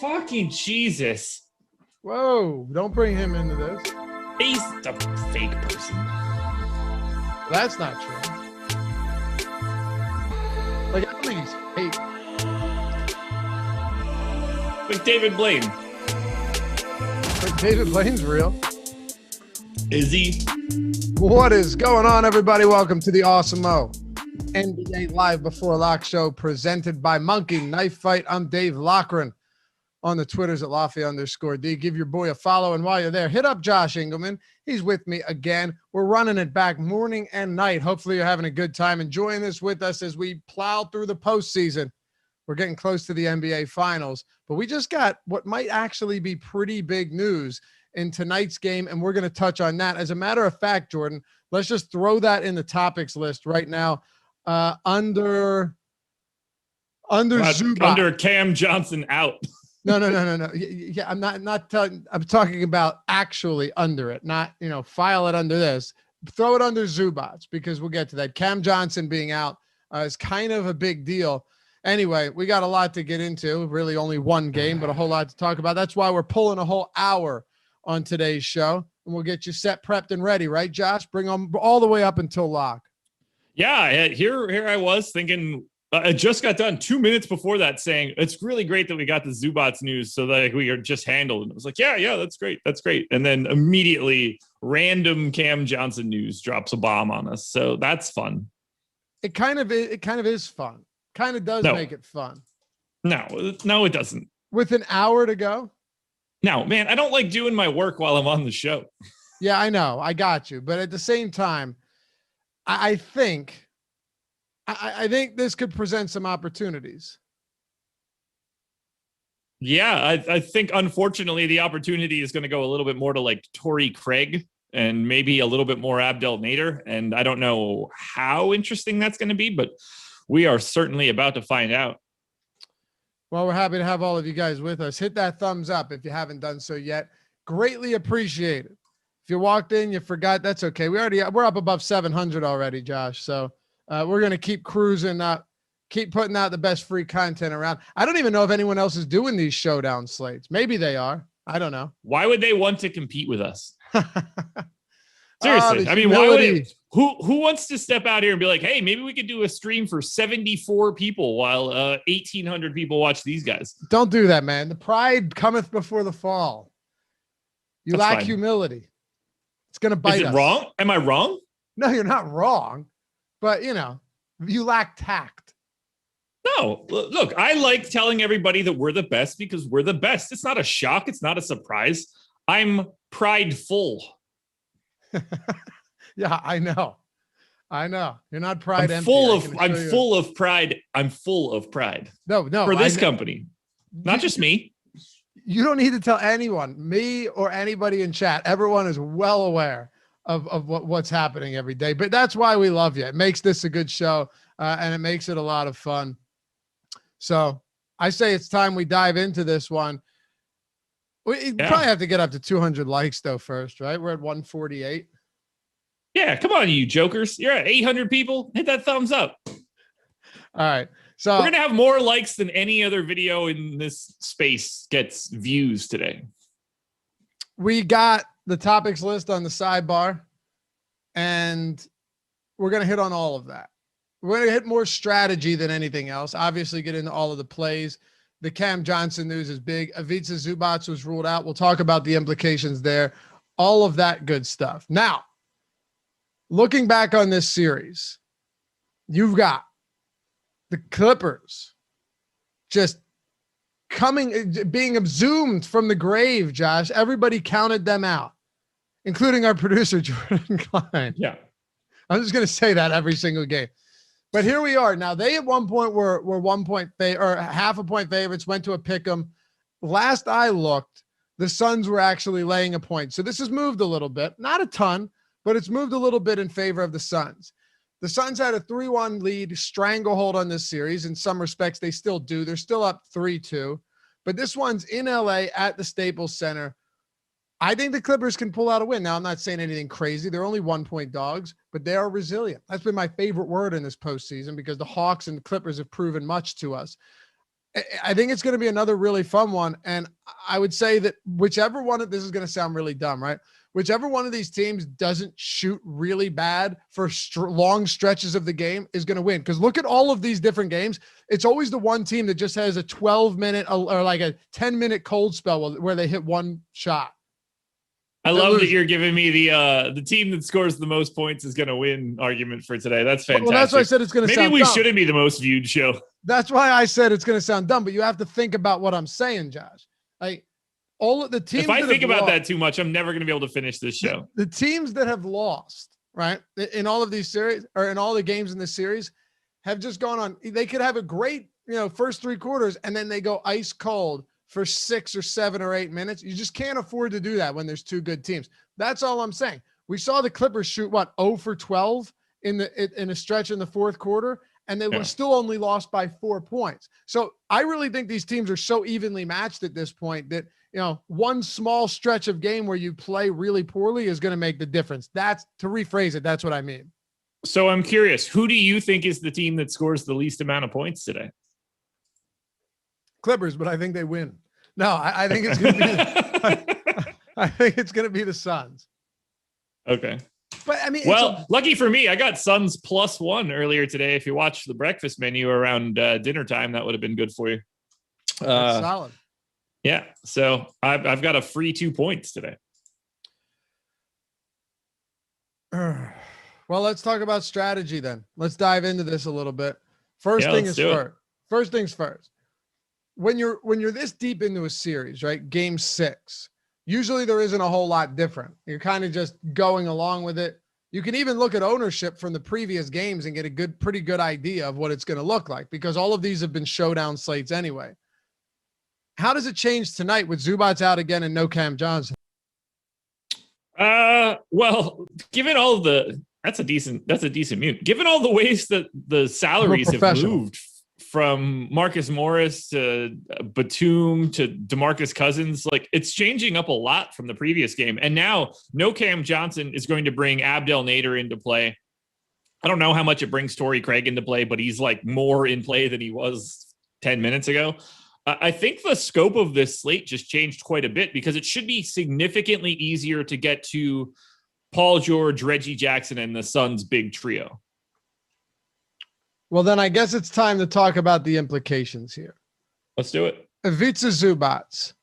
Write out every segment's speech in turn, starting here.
fucking Jesus. Whoa, don't bring him into this. He's a fake person. That's not true. Like, I don't think he's fake. Like David Blaine. But David Blaine's real. Is he? What is going on, everybody? Welcome to the Awesemo NBA Live Before Lock Show presented by Monkey Knife Fight. I'm Dave Loughran. On the Twitters at Laffy_D. Give your boy a follow. And while you're there, hit up Josh Engleman. He's with me again. We're running it back morning and night. Hopefully you're having a good time enjoying this with us as we plow through the postseason. We're getting close to the NBA Finals, but we just got what might actually be pretty big news in tonight's game, and we're going to touch on that. As a matter of fact, Jordan, let's just throw that in the topics list right now. Under Zubac. Under Cam Johnson out. No. Yeah, I'm not telling. I'm talking about actually under it, not, file it under this. Throw it under Zubac because we'll get to that. Cam Johnson being out is kind of a big deal. Anyway, we got a lot to get into. Really only one game, but a whole lot to talk about. That's why we're pulling a whole hour on today's show, and we'll get you set, prepped, and ready, right, Josh? Bring them all the way up until lock. Yeah, here I was thinking. I just got done 2 minutes before that saying it's really great that we got the Zubac news so that we are just handled. And I was like, yeah, that's great. And then immediately random Cam Johnson news drops a bomb on us. So that's fun. It kind of is fun. Kind of does make it fun. No, it doesn't. With an hour to go? No, man, I don't like doing my work while I'm on the show. Yeah, I know. I got you. But at the same time, I think this could present some opportunities. Yeah, I think, unfortunately, the opportunity is going to go a little bit more to like Torrey Craig and maybe a little bit more Abdel Nader. And I don't know how interesting that's going to be, but we are certainly about to find out. Well, we're happy to have all of you guys with us. Hit that thumbs up if you haven't done so yet. Greatly appreciated. If you walked in, you forgot, that's okay. We're up above 700 already, Josh. So we're going to keep cruising up, keep putting out the best free content around. I don't even know if anyone else is doing these showdown slates. Maybe they are. I don't know. Why would they want to compete with us? Seriously. I mean, why would who wants to step out here and be like, hey, maybe we could do a stream for 74 people while 1,800 people watch these guys? Don't do that, man. The pride cometh before the fall. You lack humility. It's going to bite us. Is it wrong? Am I wrong? No, you're not wrong. But, you lack tact. No, look, I like telling everybody that we're the best because we're the best. It's not a shock. It's not a surprise. I'm prideful. Yeah, I know. You're not pride. I'm full of pride. I'm full of pride. No. For this company, not just me. You don't need to tell anyone, me or anybody in chat. Everyone is well aware of what's happening every day, but that's why we love you. It makes this a good show, and it makes it a lot of fun. So I say it's time we dive into this one. We probably have to get up to 200 likes though first, right? We're at 148. Yeah, come on, you jokers. You're at 800 people. Hit that thumbs up. All right. So we're going to have more likes than any other video in this space gets views today. We got the topics list on the sidebar, and we're going to hit on all of that. We're going to hit more strategy than anything else. Obviously, get into all of the plays. The Cam Johnson news is big. Ivica Zubac was ruled out. We'll talk about the implications there. All of that good stuff. Now, looking back on this series, you've got the Clippers just being exhumed from the grave, Josh. Everybody counted them out, including our producer, Jordan Klein. Yeah. I'm just going to say that every single game. But here we are. Now, they at one point were 1 point or half a point favorites, went to a pick 'em. Last I looked, the Suns were actually laying a point. So this has moved a little bit. Not a ton, but it's moved a little bit in favor of the Suns. The Suns had a 3-1 lead, stranglehold on this series. In some respects, they still do. They're still up 3-2. But this one's in LA at the Staples Center. I think the Clippers can pull out a win. Now, I'm not saying anything crazy. They're only 1-point dogs, but they are resilient. That's been my favorite word in this postseason because the Hawks and the Clippers have proven much to us. I think it's going to be another really fun one. And I would say that whichever one of this is going to sound really dumb, right? Whichever one of these teams doesn't shoot really bad for long stretches of the game is going to win. Because look at all of these different games. It's always the one team that just has a 12-minute or like a 10-minute cold spell where they hit one shot. I love that you're giving me the team that scores the most points is going to win argument for today. That's fantastic. Well, that's why I said it's going to sound dumb. Maybe we shouldn't be the most viewed show. That's why I said it's going to sound dumb, but you have to think about what I'm saying, Josh. Like all of the teams. If I think about that too much, I'm never going to be able to finish this show. The teams that have lost, right, in all of these series or in all the games in this series have just gone on. They could have a great, first 3 quarters and then they go ice cold for 6 or 7 or 8 minutes. You just can't afford to do that when there's 2 good teams. That's all I'm saying. We saw the Clippers shoot 0 for 12 in a stretch in the 4th quarter, and they were still only lost by 4 points. So I really think these teams are so evenly matched at this point that, one small stretch of game where you play really poorly is going to make the difference. That's, to rephrase it, that's what I mean. So I'm curious, who do you think is the team that scores the least amount of points today? Clippers, but I think they win. No, I think it's going to be I think it's going to be the Suns. Okay. But I mean, lucky for me, I got Suns +1 earlier today. If you watch the breakfast menu around dinner time, that would have been good for you. That's solid. Yeah. So I've got a free 2 points today. Well, let's talk about strategy then. Let's dive into this a little bit. First things first. When you're this deep into a series, right? Game 6, usually there isn't a whole lot different. You're kind of just going along with it. You can even look at ownership from the previous games and get a pretty good idea of what it's going to look like because all of these have been showdown slates anyway. How does it change tonight with Zubac's out again and no Cam Johnson? Well, given all that's a decent mute. Given all the ways that the salaries have moved from Marcus Morris to Batum to DeMarcus Cousins, like it's changing up a lot from the previous game. And now no Cam Johnson is going to bring Abdel Nader into play. I don't know how much it brings Torrey Craig into play, but he's like more in play than he was 10 minutes ago. I think the scope of this slate just changed quite a bit because it should be significantly easier to get to Paul George, Reggie Jackson, and the Suns' big trio. Well, then I guess it's time to talk about the implications here. Let's do it. Ivica Zubac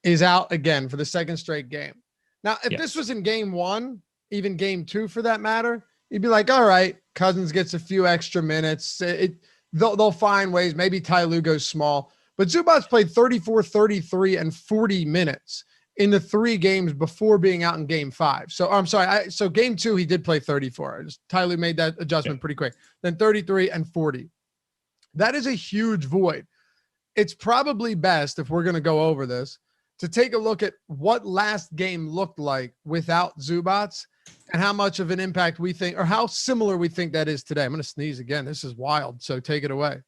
is out again for the 2nd straight game. Now, if this was in game 1, even game 2 for that matter, you'd be like, all right, Cousins gets a few extra minutes. They'll find ways. Maybe Ty Lue goes small. But Zubac played 34, 33, and 40 minutes in the 3 games before being out in game 5. So I'm sorry. So game 2, he did play 34. Ty Lue made that adjustment pretty quick. Then 33 and 40. That is a huge void. It's probably best, if we're going to go over this, to take a look at what last game looked like without Zubac and how much of an impact we think, or how similar we think that is today. I'm going to sneeze again. This is wild. So take it away.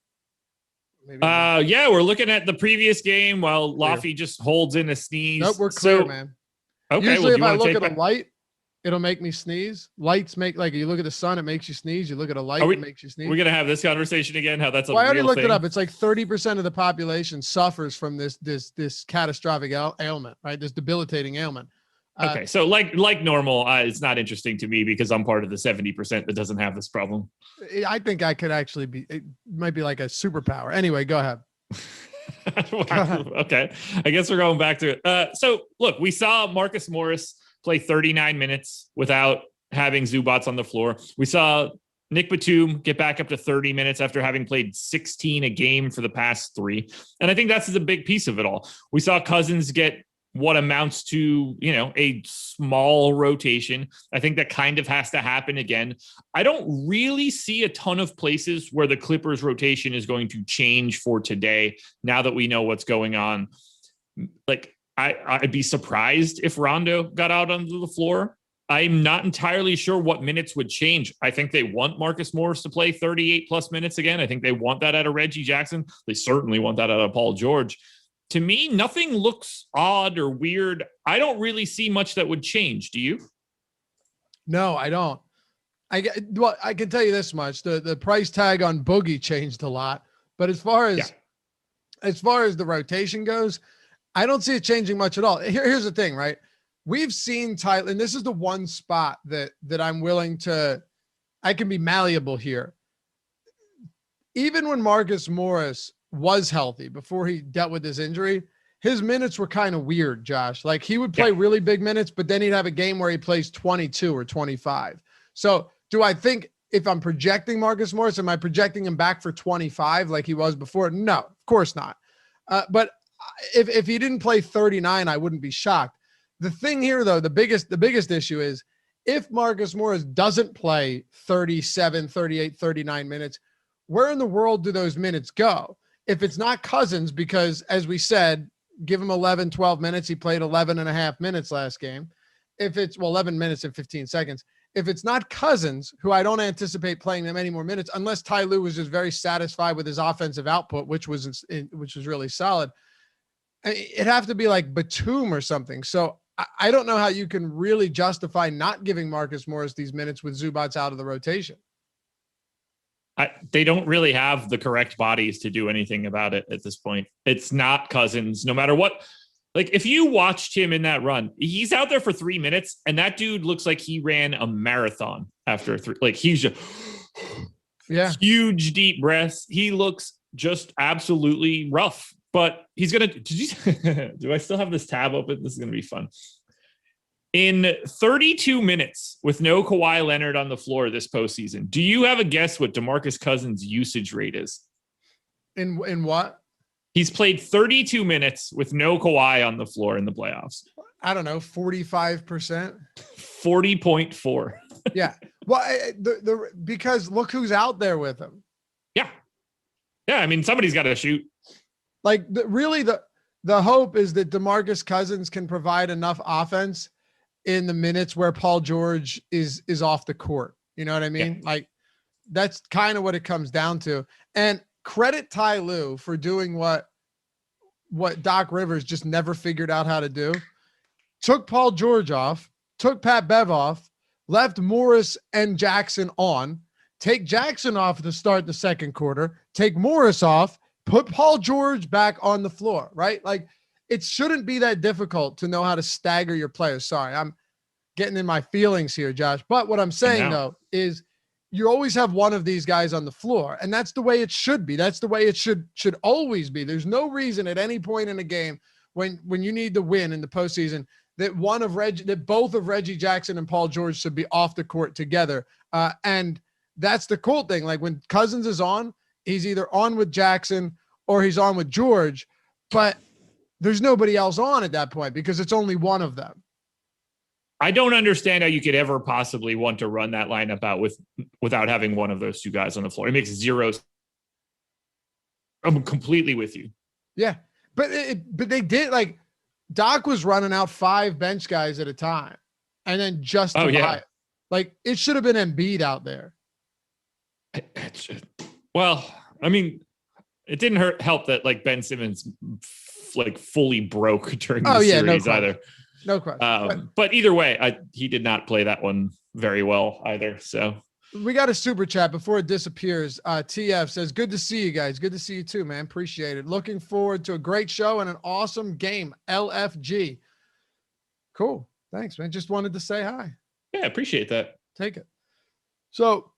We're looking at the previous game while Laffy just holds in a sneeze. Nope, we're clear, man. Okay. Usually if I look at a light, it'll make me sneeze. Lights make, like, you look at the sun, it makes you sneeze. You look at a light, it makes you sneeze. We're going to have this conversation again, how that's a I already real looked thing. it up. It's like 30% of the population suffers from this catastrophic ailment, right? This debilitating ailment. Okay, so like normal, it's not interesting to me because I'm part of the 70% that doesn't have this problem. I think I could actually be. It might be like a superpower. Anyway, go ahead. Okay, I guess we're going back to it. So look, we saw Marcus Morris play 39 minutes without having Zubac on the floor. We saw Nick Batum get back up to 30 minutes after having played 16 a game for the past 3. And I think that's the big piece of it all. We saw Cousins get what amounts to, a small rotation. I think that kind of has to happen again. I don't really see a ton of places where the Clippers rotation is going to change for today. Now that we know what's going on, like I'd be surprised if Rondo got out onto the floor. I'm not entirely sure what minutes would change. I think they want Marcus Morris to play 38 plus minutes again. I think they want that out of Reggie Jackson. They certainly want that out of Paul George. To me, nothing looks odd or weird. I don't really see much that would change. Do you? No, I don't. I can tell you this much. The price tag on Boogie changed a lot. But as far as as far as the rotation goes, I don't see it changing much at all. Here's the thing, right? We've seen Tyler, and this is the one spot that I'm willing to, I can be malleable here. Even when Marcus Morris was healthy before he dealt with his injury, his minutes were kind of weird, Josh. Like he would play really big minutes, but then he'd have a game where he plays 22 or 25. So do I think if I'm projecting Marcus Morris, am I projecting him back for 25 like he was before? No, of course not. But if he didn't play 39, I wouldn't be shocked. The thing here, though, the biggest issue is if Marcus Morris doesn't play 37, 38, 39 minutes, where in the world do those minutes go? If it's not Cousins, because as we said, give him 11, 12 minutes. He played 11 and a half minutes last game. If it's 11 minutes and 15 seconds. If it's not Cousins, who I don't anticipate playing them any more minutes, unless Ty Lue was just very satisfied with his offensive output, which was really solid, it'd have to be like Batum or something. So I don't know how you can really justify not giving Marcus Morris these minutes with Zubats out of the rotation. They don't really have the correct bodies to do anything about it at this point. It's not Cousins, no matter what. Like if you watched him in that run, he's out there for 3 minutes and that dude looks like he ran a marathon after three. Like he's just huge, deep breaths. He looks just absolutely rough, but he's going to, do I still have this tab open? This is going to be fun. In 32 minutes with no Kawhi Leonard on the floor this postseason, do you have a guess what DeMarcus Cousins' usage rate is? In what? He's played 32 minutes with no Kawhi on the floor in the playoffs. I don't know, 45%? 40.4. Yeah. Well, because look who's out there with him. Yeah. Yeah, I mean, somebody's got to shoot. Like, the hope is that DeMarcus Cousins can provide enough offense in the minutes where Paul George is off the court. You know what I mean? Yeah. Like, that's kind of what it comes down to. And credit Ty Lue for doing what Doc Rivers just never figured out how to do. Took Paul George off, took Pat Bev off, left Morris and Jackson on, take Jackson off to start the second quarter, take Morris off, put Paul George back on the floor, right? Like, it shouldn't be that difficult to know how to stagger your players. Sorry, I'm getting in my feelings here, Josh. But what I'm saying, though, is you always have one of these guys on the floor, and that's the way it should be. That's the way it should always be. There's no reason at any point in a game when you need to win in the postseason that both of Reggie Jackson and Paul George should be off the court together. And that's the cool thing. Like when Cousins is on, he's either on with Jackson or he's on with George, but there's nobody else on at that point because it's only one of them. I don't understand how you could ever possibly want to run that lineup out without having one of those two guys on the floor. It makes zero. I'm completely with you. Yeah, but they did, like, Doc was running out 5 bench guys at a time, and then just like it should have been Embiid out there. Well, I mean, it didn't help that like Ben Simmons like fully broke during the series either. No question. But either way, he did not play that one very well either. So we got a super chat before it disappears. TF says, good to see you guys. Good to see you too, man. Appreciate it. Looking forward to a great show and an awesome game. LFG. Cool. Thanks, man. Just wanted to say hi. Yeah, appreciate that. Take it. So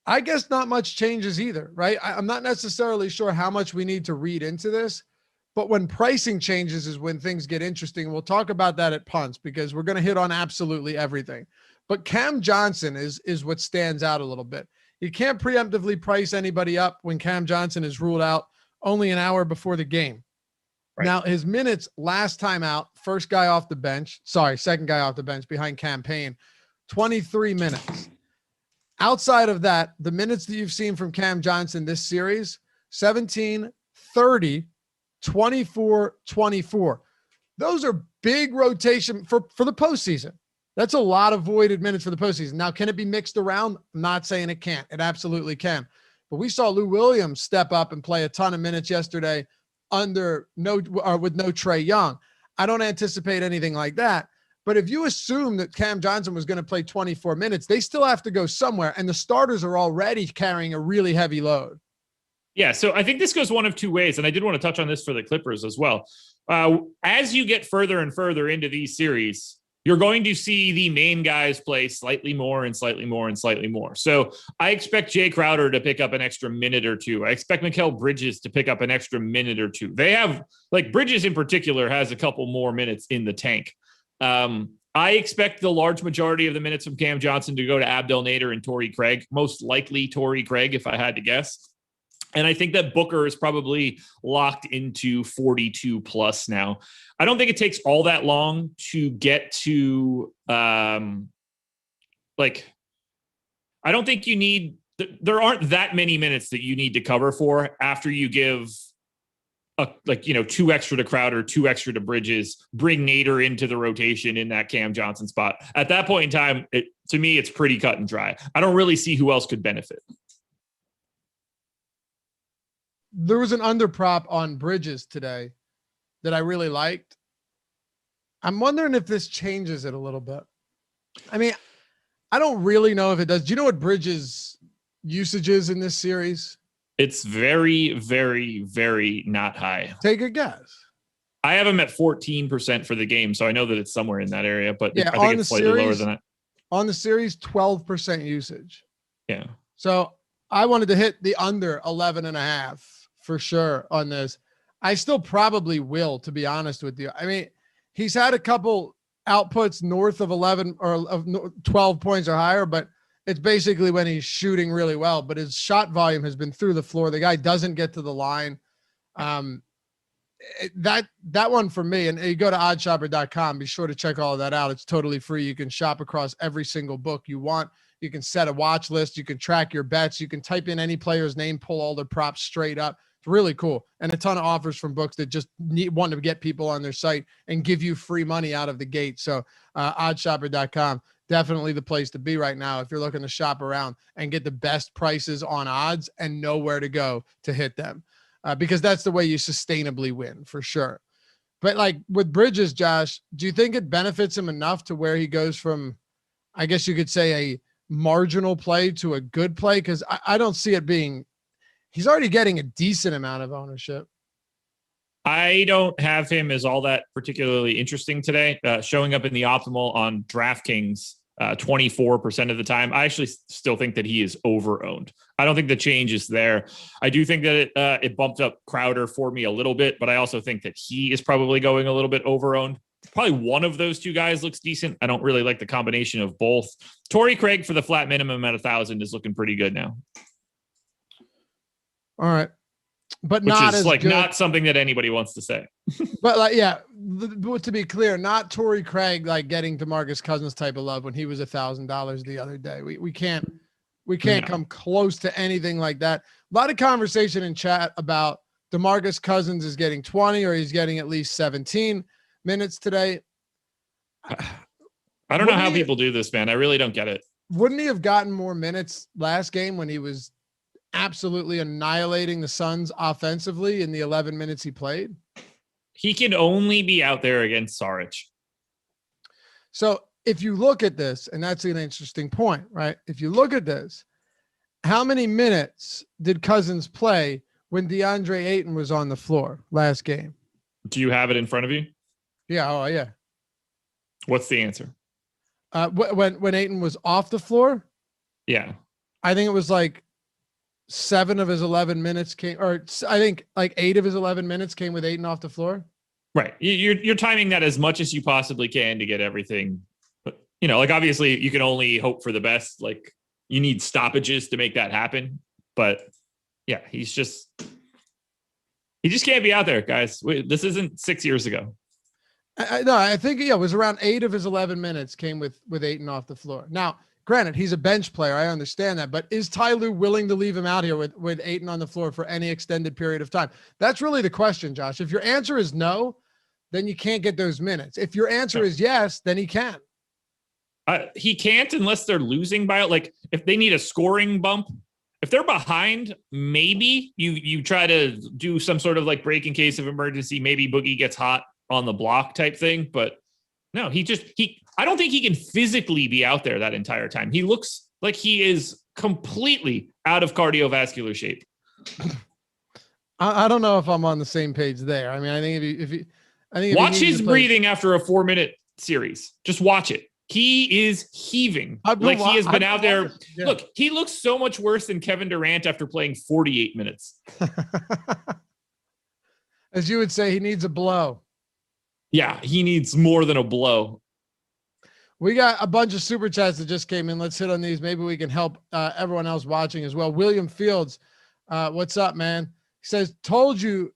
I guess not much changes either, right? I'm not necessarily sure how much we need to read into this. But when pricing changes is when things get interesting. We'll talk about that at punts because we're going to hit on absolutely everything. But Cam Johnson is what stands out a little bit. You can't preemptively price anybody up when Cam Johnson is ruled out only an hour before the game. Right. Now, his minutes last time out, second guy off the bench behind Cam Payne, 23 minutes. Outside of that, the minutes that you've seen from Cam Johnson this series, 17, 30, 24, 24. Those are big rotation for the postseason. That's a lot of voided minutes for the postseason. Now, can it be mixed around? I'm not saying it can't. It absolutely can. But we saw Lou Williams step up and play a ton of minutes yesterday with no Trae Young. I don't anticipate anything like that. But if you assume that Cam Johnson was going to play 24 minutes, they still have to go somewhere. And the starters are already carrying a really heavy load. Yeah, so I think this goes one of two ways, and I did want to touch on this for the Clippers as well. As you get further and further into these series, you're going to see the main guys play slightly more and slightly more and slightly more. So I expect Jay Crowder to pick up an extra minute or two. I expect Mikal Bridges to pick up an extra minute or two. They have, like, Bridges in particular has a couple more minutes in the tank. I expect the large majority of the minutes from Cam Johnson to go to Abdel Nader and Torrey Craig, most likely Torrey Craig, if I had to guess. And I think that Booker is probably locked into 42 plus now. I don't think it takes all that long to get to, I don't think you need, there aren't that many minutes that you need to cover for after you give 2 extra to Crowder, 2 extra to Bridges, bring Nader into the rotation in that Cam Johnson spot. At that point in time, to me, it's pretty cut and dry. I don't really see who else could benefit. There was an under prop on Bridges today that I really liked. I'm wondering if this changes it a little bit. I mean, I don't really know if it does. Do you know what Bridges' usage is in this series? It's very, very, very not high. Take a guess. I have him at 14% for the game, so I know that it's somewhere in that area, but yeah, I think it's slightly lower than that. On the series, 12% usage. Yeah. So I wanted to hit the under 11.5 for sure on this. I still probably will, to be honest with you. I mean, he's had a couple outputs north of 11 or of 12 points or higher, but it's basically when he's shooting really well, but his shot volume has been through the floor. The guy doesn't get to the line. That one for me, and you go to oddshopper.com, be sure to check all of that out. It's totally free. You can shop across every single book you want. You can set a watch list. You can track your bets. You can type in any player's name, pull all their props straight up. It's really cool. And a ton of offers from books that just want to get people on their site and give you free money out of the gate. So oddshopper.com, definitely the place to be right now if you're looking to shop around and get the best prices on odds and know where to go to hit them. Because that's the way you sustainably win, for sure. But like with Bridges, Josh, do you think it benefits him enough to where he goes from, I guess you could say, a marginal play to a good play? Because I don't see it being, he's already getting a decent amount of ownership. I don't have him as all that particularly interesting today. Showing up in the optimal on DraftKings 24% of the time. I actually still think that he is over-owned. I don't think the change is there. I do think that it bumped up Crowder for me a little bit, but I also think that he is probably going a little bit over-owned. Probably one of those two guys looks decent. I don't really like the combination of both. Torrey Craig for the flat minimum at 1,000 is looking pretty good now. All right. But which not is as like good. Not something that anybody wants to say. But like, yeah, to be clear, not Torrey Craig like getting DeMarcus Cousins type of love when he was $1,000 the other day. We can't come close to anything like that. A lot of conversation in chat about DeMarcus Cousins is getting 20 or he's getting at least 17 minutes today. I don't know how people do this, man. I really don't get it. Wouldn't he have gotten more minutes last game when he was absolutely annihilating the Suns offensively in the 11 minutes he played? He can only be out there against Saric. So if you look at this, and that's an interesting point, right? If you look at this, how many minutes did Cousins play when DeAndre Ayton was on the floor last game? Do you have it in front of you? Yeah. Oh, yeah. What's the answer? When Ayton was off the floor? Yeah. I think it was like 7 of his 11 minutes came, or I think like 8 of his 11 minutes came with Ayton off the floor. Right. You're timing that as much as you possibly can to get everything. But, like obviously you can only hope for the best. Like you need stoppages to make that happen. But yeah, he just can't be out there, guys. This isn't 6 years ago. No, I think it was around 8 of his 11 minutes came with Ayton off the floor. Now, granted, he's a bench player. I understand that. But is Ty Lue willing to leave him out here with Ayton on the floor for any extended period of time? That's really the question, Josh. If your answer is no, then you can't get those minutes. If your answer is yes, then he can. He can't unless they're losing by, like, if they need a scoring bump. If they're behind, maybe you try to do some sort of like break in case of emergency. Maybe Boogie gets hot on the block type thing. But no, I don't think he can physically be out there that entire time. He looks like he is completely out of cardiovascular shape. I don't know if I'm on the same page there. I mean, I think if watch his breathing after a 4-minute series. Just watch it. He is heaving. Like he has been out there. Yeah. Look, he looks so much worse than Kevin Durant after playing 48 minutes. As you would say, he needs a blow. Yeah, he needs more than a blow. We got a bunch of super chats that just came in. Let's hit on these. Maybe we can help everyone else watching as well. William Fields, what's up, man? He says, told you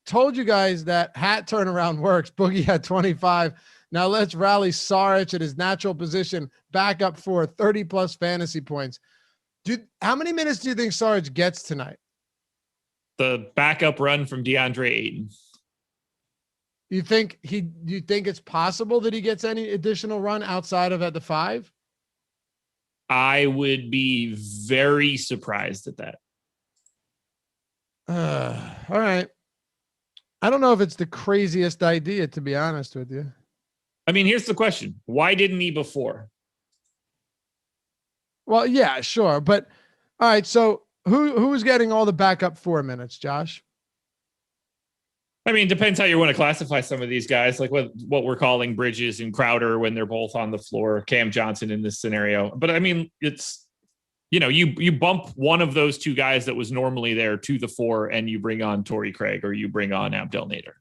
guys that hat turnaround works. Boogie had 25. Now let's rally Saric at his natural position back up for 30+ fantasy points. How many minutes do you think Saric gets tonight? The backup run from DeAndre Ayton. You think it's possible that he gets any additional run outside of at the 5? I would be very surprised at that. All right. I don't know if it's the craziest idea, to be honest with you. I mean, here's the question. Why didn't he before? Well, yeah, sure. But all right. So who's getting all the backup 4 minutes, Josh? I mean, it depends how you want to classify some of these guys, like what we're calling Bridges and Crowder when they're both on the floor, Cam Johnson in this scenario. But I mean, it's, you bump one of those two guys that was normally there to the 4 and you bring on Torrey Craig or you bring on Abdel Nader.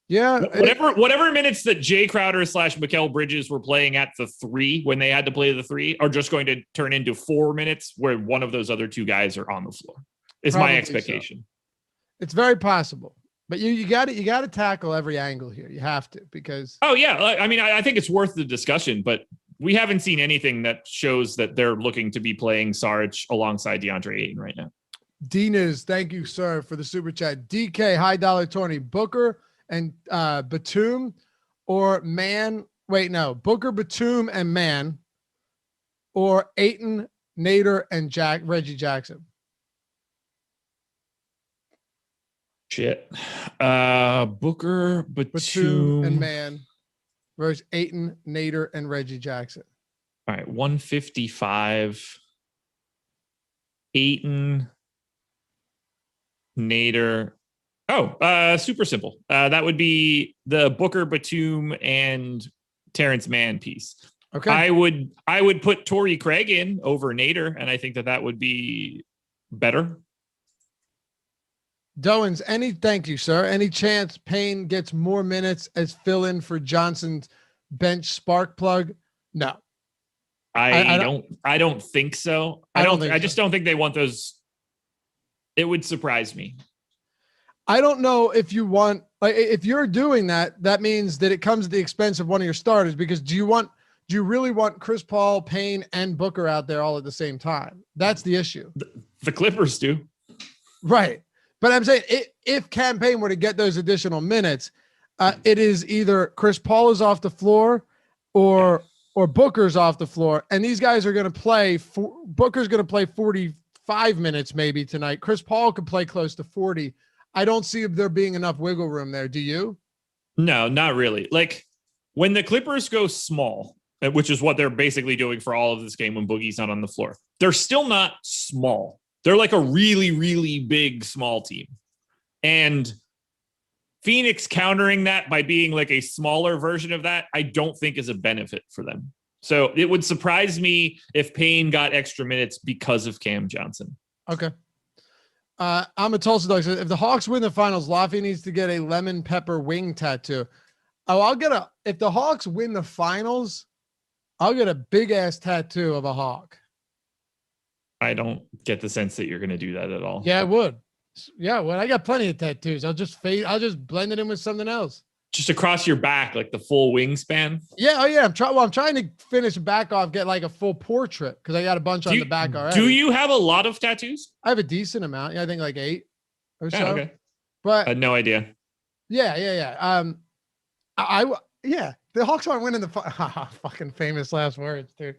Yeah. Whatever minutes that Jay Crowder / Mikal Bridges were playing at the 3 when they had to play the 3 are just going to turn into 4 minutes where one of those other two guys are on the floor is probably my expectation. So. It's very possible. But you got to tackle every angle here. You have to, because. Oh yeah. I mean, I think it's worth the discussion, but we haven't seen anything that shows that they're looking to be playing Saric alongside DeAndre Ayton right now. D-News, thank you, sir, for the super chat. DK, high dollar Tony, Booker and Batum or Man. Wait, no, Booker, Batum and Man, or Ayton, Nader, and Reggie Jackson. Shit. Booker, Batum and Man versus Ayton, Nader, and Reggie Jackson. All right, 155. Ayton, Nader. Oh, super simple. That would be the Booker, Batum, and Terrence Mann piece. Okay. I would put Torrey Craig in over Nader, and I think that would be better. Dowens, thank you, sir. Any chance Payne gets more minutes as fill-in for Johnson's bench spark plug? No. I don't think so. I just don't think they want those. It would surprise me. I don't know if you want, if you're doing that, that means that it comes at the expense of one of your starters, because do you really want Chris Paul, Payne, and Booker out there all at the same time? That's the issue. The Clippers do. Right. But I'm saying if Cam Payne were to get those additional minutes, it is either Chris Paul is off the floor or Booker's off the floor. And these guys are going to play. Booker's going to play 45 minutes maybe tonight. Chris Paul could play close to 40. I don't see there being enough wiggle room there. Do you? No, not really. Like when the Clippers go small, which is what they're basically doing for all of this game when Boogie's not on the floor, they're still not small. They're like a really, really big, small team. And Phoenix countering that by being like a smaller version of that, I don't think is a benefit for them. So it would surprise me if Payne got extra minutes because of Cam Johnson. Okay. I'm a Tulsa dog. So if the Hawks win the finals, Laffy needs to get a lemon pepper wing tattoo. Oh, if the Hawks win the finals, I'll get a big ass tattoo of a Hawk. I don't get the sense that you're going to do that at all. Yeah, I would. Yeah, well, I got plenty of tattoos. I'll just blend it in with something else. Just across your back, like the full wingspan. Yeah. Oh yeah. I'm trying to finish back off, get like a full portrait, because I got a bunch on the back already. Do you have a lot of tattoos? I have a decent amount. Yeah, I think like 8 or so. Okay. But I had no idea. Yeah. Yeah. The Hawks aren't winning the fucking famous last words, dude.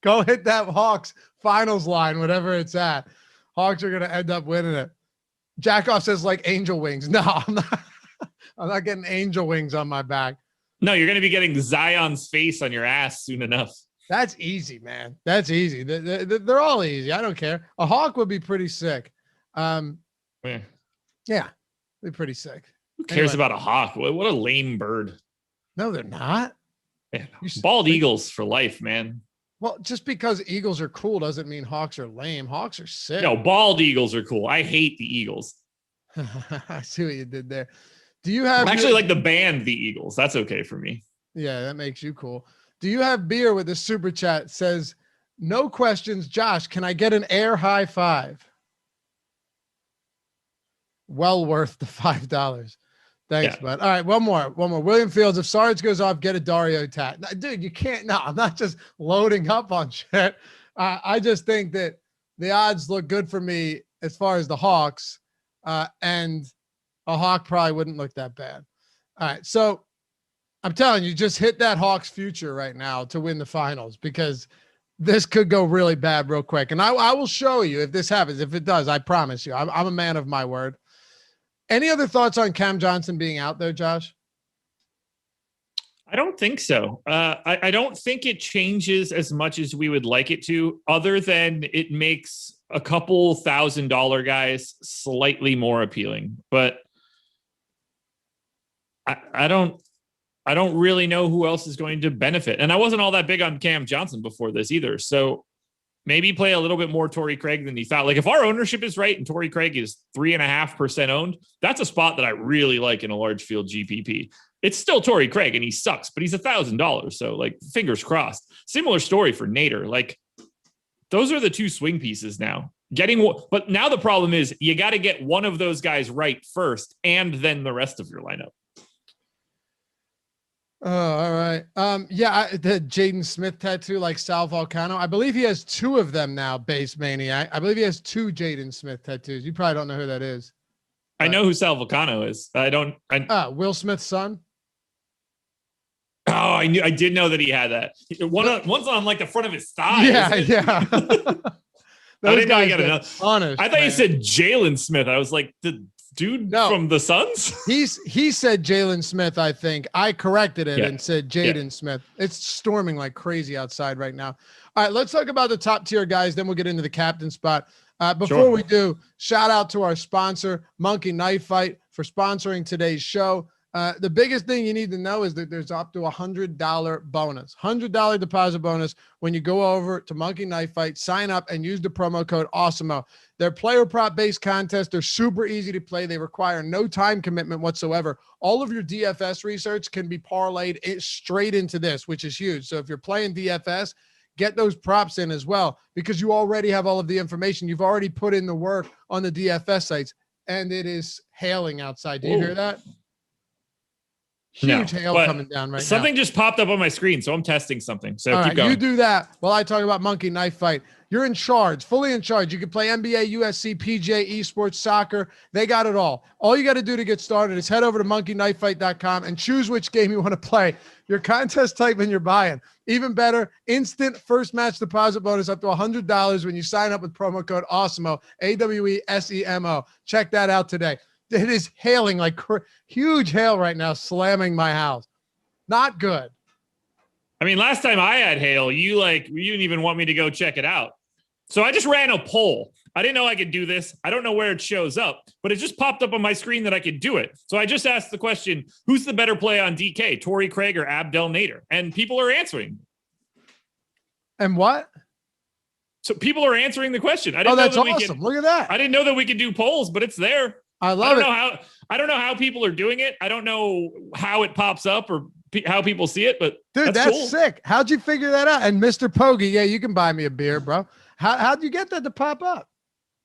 Go hit that Hawks finals line, whatever it's at. Hawks are going to end up winning it. Jackoff says like angel wings. No, I'm not getting angel wings on my back. No, you're going to be getting Zion's face on your ass soon enough. That's easy, man. That's easy. They're all easy. I don't care. A hawk would be pretty sick. Yeah, be pretty sick. Who cares about a hawk? What a lame bird. No, they're not. Yeah. Bald eagles for life, man. Well, just because eagles are cool doesn't mean hawks are lame. Hawks are sick. No, bald eagles are cool. I hate the Eagles. I see what you did there. Do you have actually like the band the Eagles? That's okay for me. Yeah, that makes you cool. Do you have beer with the super chat? Says, no questions. Josh, can I get an air high five? Well worth the $5. Thanks, bud. All right, one more. William Fields, if Sarge goes off, get a Dario tat. Dude, you can't. No, I'm not just loading up on shit. I just think that the odds look good for me as far as the Hawks, and a Hawk probably wouldn't look that bad. All right, so I'm telling you, just hit that Hawks future right now to win the finals, because this could go really bad real quick. And I will show you if this happens. If it does, I promise you, I'm a man of my word. Any other thoughts on Cam Johnson being out there, Josh? I don't think so. I don't think it changes as much as we would like it to, other than it makes a couple $1,000 guys slightly more appealing. But I don't really know who else is going to benefit. And I wasn't all that big on Cam Johnson before this either. So maybe play a little bit more Torrey Craig than you thought. Like if our ownership is right and Torrey Craig is 3.5% owned, that's a spot that I really like in a large field GPP. It's still Torrey Craig and he sucks, but he's $1,000. So like fingers crossed. Similar story for Nader. Like those are the two swing pieces now. But now the problem is you got to get one of those guys right first and then the rest of your lineup. Oh, all right. The Jaden Smith tattoo, like Sal Volcano. I believe he has two of them now, Base Maniac. I believe he has two Jaden Smith tattoos. You probably don't know who that is. I know who Sal Volcano is. Will Smith's son. Oh, I did know that he had that. One's on like the front of his thigh. Yeah. I didn't know he got another. I thought you said Jalen Smith. I was like, the dude from the Suns? He said Jalen Smith, I think. I corrected it and said Jaden Smith. It's storming like crazy outside right now. All right, let's talk about the top tier guys, then we'll get into the captain spot. Before we do, shout out to our sponsor, Monkey Knife Fight, for sponsoring today's show. The biggest thing you need to know is that there's up to $100 bonus, $100 deposit bonus when you go over to Monkey Knife Fight, sign up and use the promo code Awesemo. They're player prop based contests. They're super easy to play. They require no time commitment whatsoever. All of your DFS research can be parlayed straight into this, which is huge. So if you're playing DFS, get those props in as well, because you already have all of the information. You've already put in the work on the DFS sites, and it is hailing outside. Do you hear that? Huge hail coming down right now. Something just popped up on my screen, so I'm testing something. So keep going. You do that while I talk about Monkey Knife Fight. You're in charge, fully in charge. You can play NBA, USC, PGA, esports, soccer. They got it all. All you got to do to get started is head over to monkeyknifefight.com and choose which game you want to play. Your contest type and you're buying. Even better, instant first match deposit bonus up to $100 when you sign up with promo code Awesemo, AWESEMO. Check that out today. It is hailing like huge hail right now, slamming my house. Not good. I mean, last time I had hail, you didn't even want me to go check it out. So I just ran a poll. I didn't know I could do this. I don't know where it shows up, but it just popped up on my screen that I could do it. So I just asked the question, who's the better play on DK, Torrey Craig or Abdel Nader? And people are answering. And what? So people are answering the question. That's awesome. Look at that. I didn't know that we could do polls, but it's there. I love it. I don't know how people are doing it. I don't know how it pops up or how people see it, but dude, that's cool. Sick. How'd you figure that out? And Mr. Poggi, yeah, you can buy me a beer, bro. How'd you get that to pop up?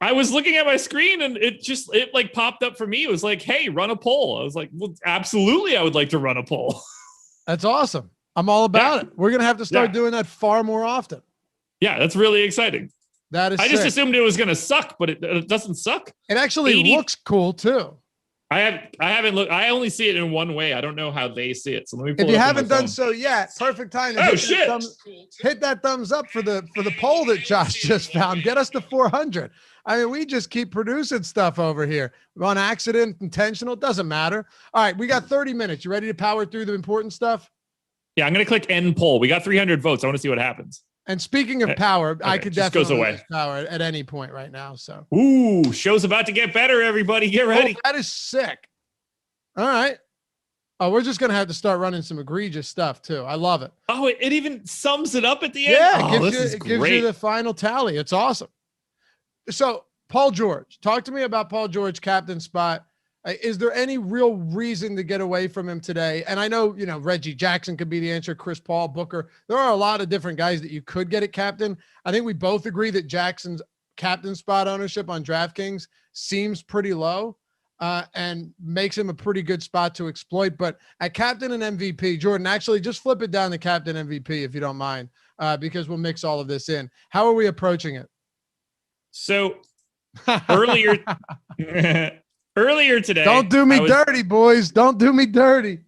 I was looking at my screen and it like popped up for me. It was like, hey, run a poll. I was like, well, absolutely. I would like to run a poll. That's awesome. I'm all about it. We're going to have to start doing that far more often. Yeah, that's really exciting. That is. I just assumed it was going to suck, but it doesn't suck. It actually looks cool too. I haven't looked. I only see it in one way. I don't know how they see it. So let me pull if you haven't done so yet, perfect time to hit that thumbs up for the poll that Josh just found. Get us to 400. I mean, we just keep producing stuff over here. On accident, intentional, doesn't matter. All right, we got 30 minutes. You ready to power through the important stuff? Yeah, I'm going to click end poll. We got 300 votes. I want to see what happens. And speaking of power, okay, I could definitely goes away. Lose power at any point right now. So, ooh, show's about to get better. Everybody, get ready. Oh, that is sick. All right. Oh, we're just gonna have to start running some egregious stuff too. I love it. Oh, it even sums it up at the end. Yeah, it gives you the final tally. It's awesome. So, Paul George, talk to me about Paul George, captain spot. Is there any real reason to get away from him today? And I know, Reggie Jackson could be the answer, Chris Paul, Booker. There are a lot of different guys that you could get at captain. I think we both agree that Jackson's captain spot ownership on DraftKings seems pretty low and makes him a pretty good spot to exploit. But at captain and MVP, Jordan, actually just flip it down to captain MVP if you don't mind, because we'll mix all of this in. How are we approaching it? So earlier today. Don't do me dirty, boys. Don't do me dirty.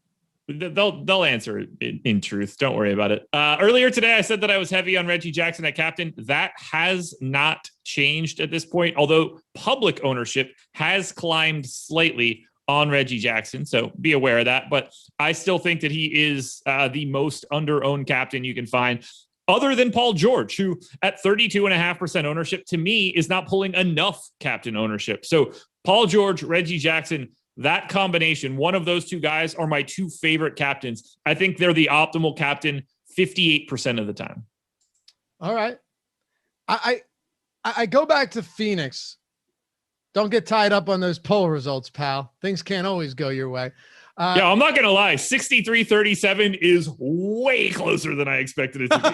They'll answer it in truth. Don't worry about it. Earlier today, I said that I was heavy on Reggie Jackson at captain. That has not changed at this point, although public ownership has climbed slightly on Reggie Jackson. So be aware of that. But I still think that he is the most under-owned captain you can find, other than Paul George, who at 32.5% ownership, to me, is not pulling enough captain ownership. So Paul George, Reggie Jackson, that combination, one of those two guys are my two favorite captains. I think they're the optimal captain 58% of the time. All right. I go back to Phoenix. Don't get tied up on those poll results, pal. Things can't always go your way. Yeah, I'm not going to lie. 63-37 is way closer than I expected it to be.